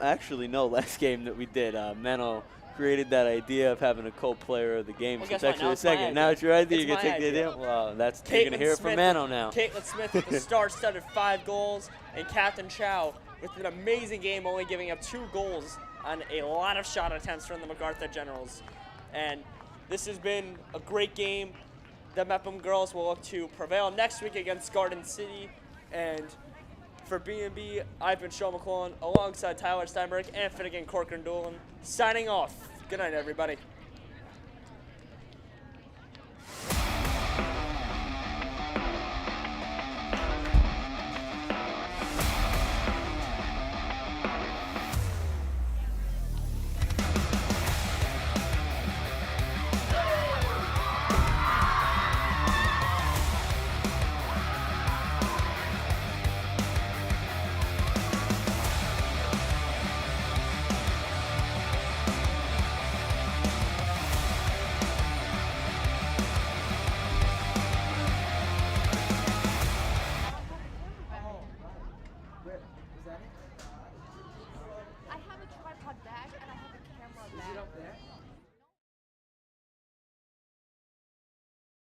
Actually, no, last game that we did, Menno created that idea of having a co-player of the game. Well, so it's what? actually Now a it's my second. idea. Now it's your idea. It's You my can take the idea. idea. Wow, you're going to hear it from Menno now. Caitlin Smith with the star-studded 5 goals, and Captain Chow with an amazing game, only giving up 2 goals on a lot of shot attempts from the MacArthur Generals. And this has been a great game. The Mepham girls will look to prevail next week against Garden City. And for BMB, I've been Sean McClellan alongside Tyler Steinberg and Finnegan Corcoran-Doolin, signing off. Good night, everybody. I have a tripod bag and I have a camera bag. Is it up there?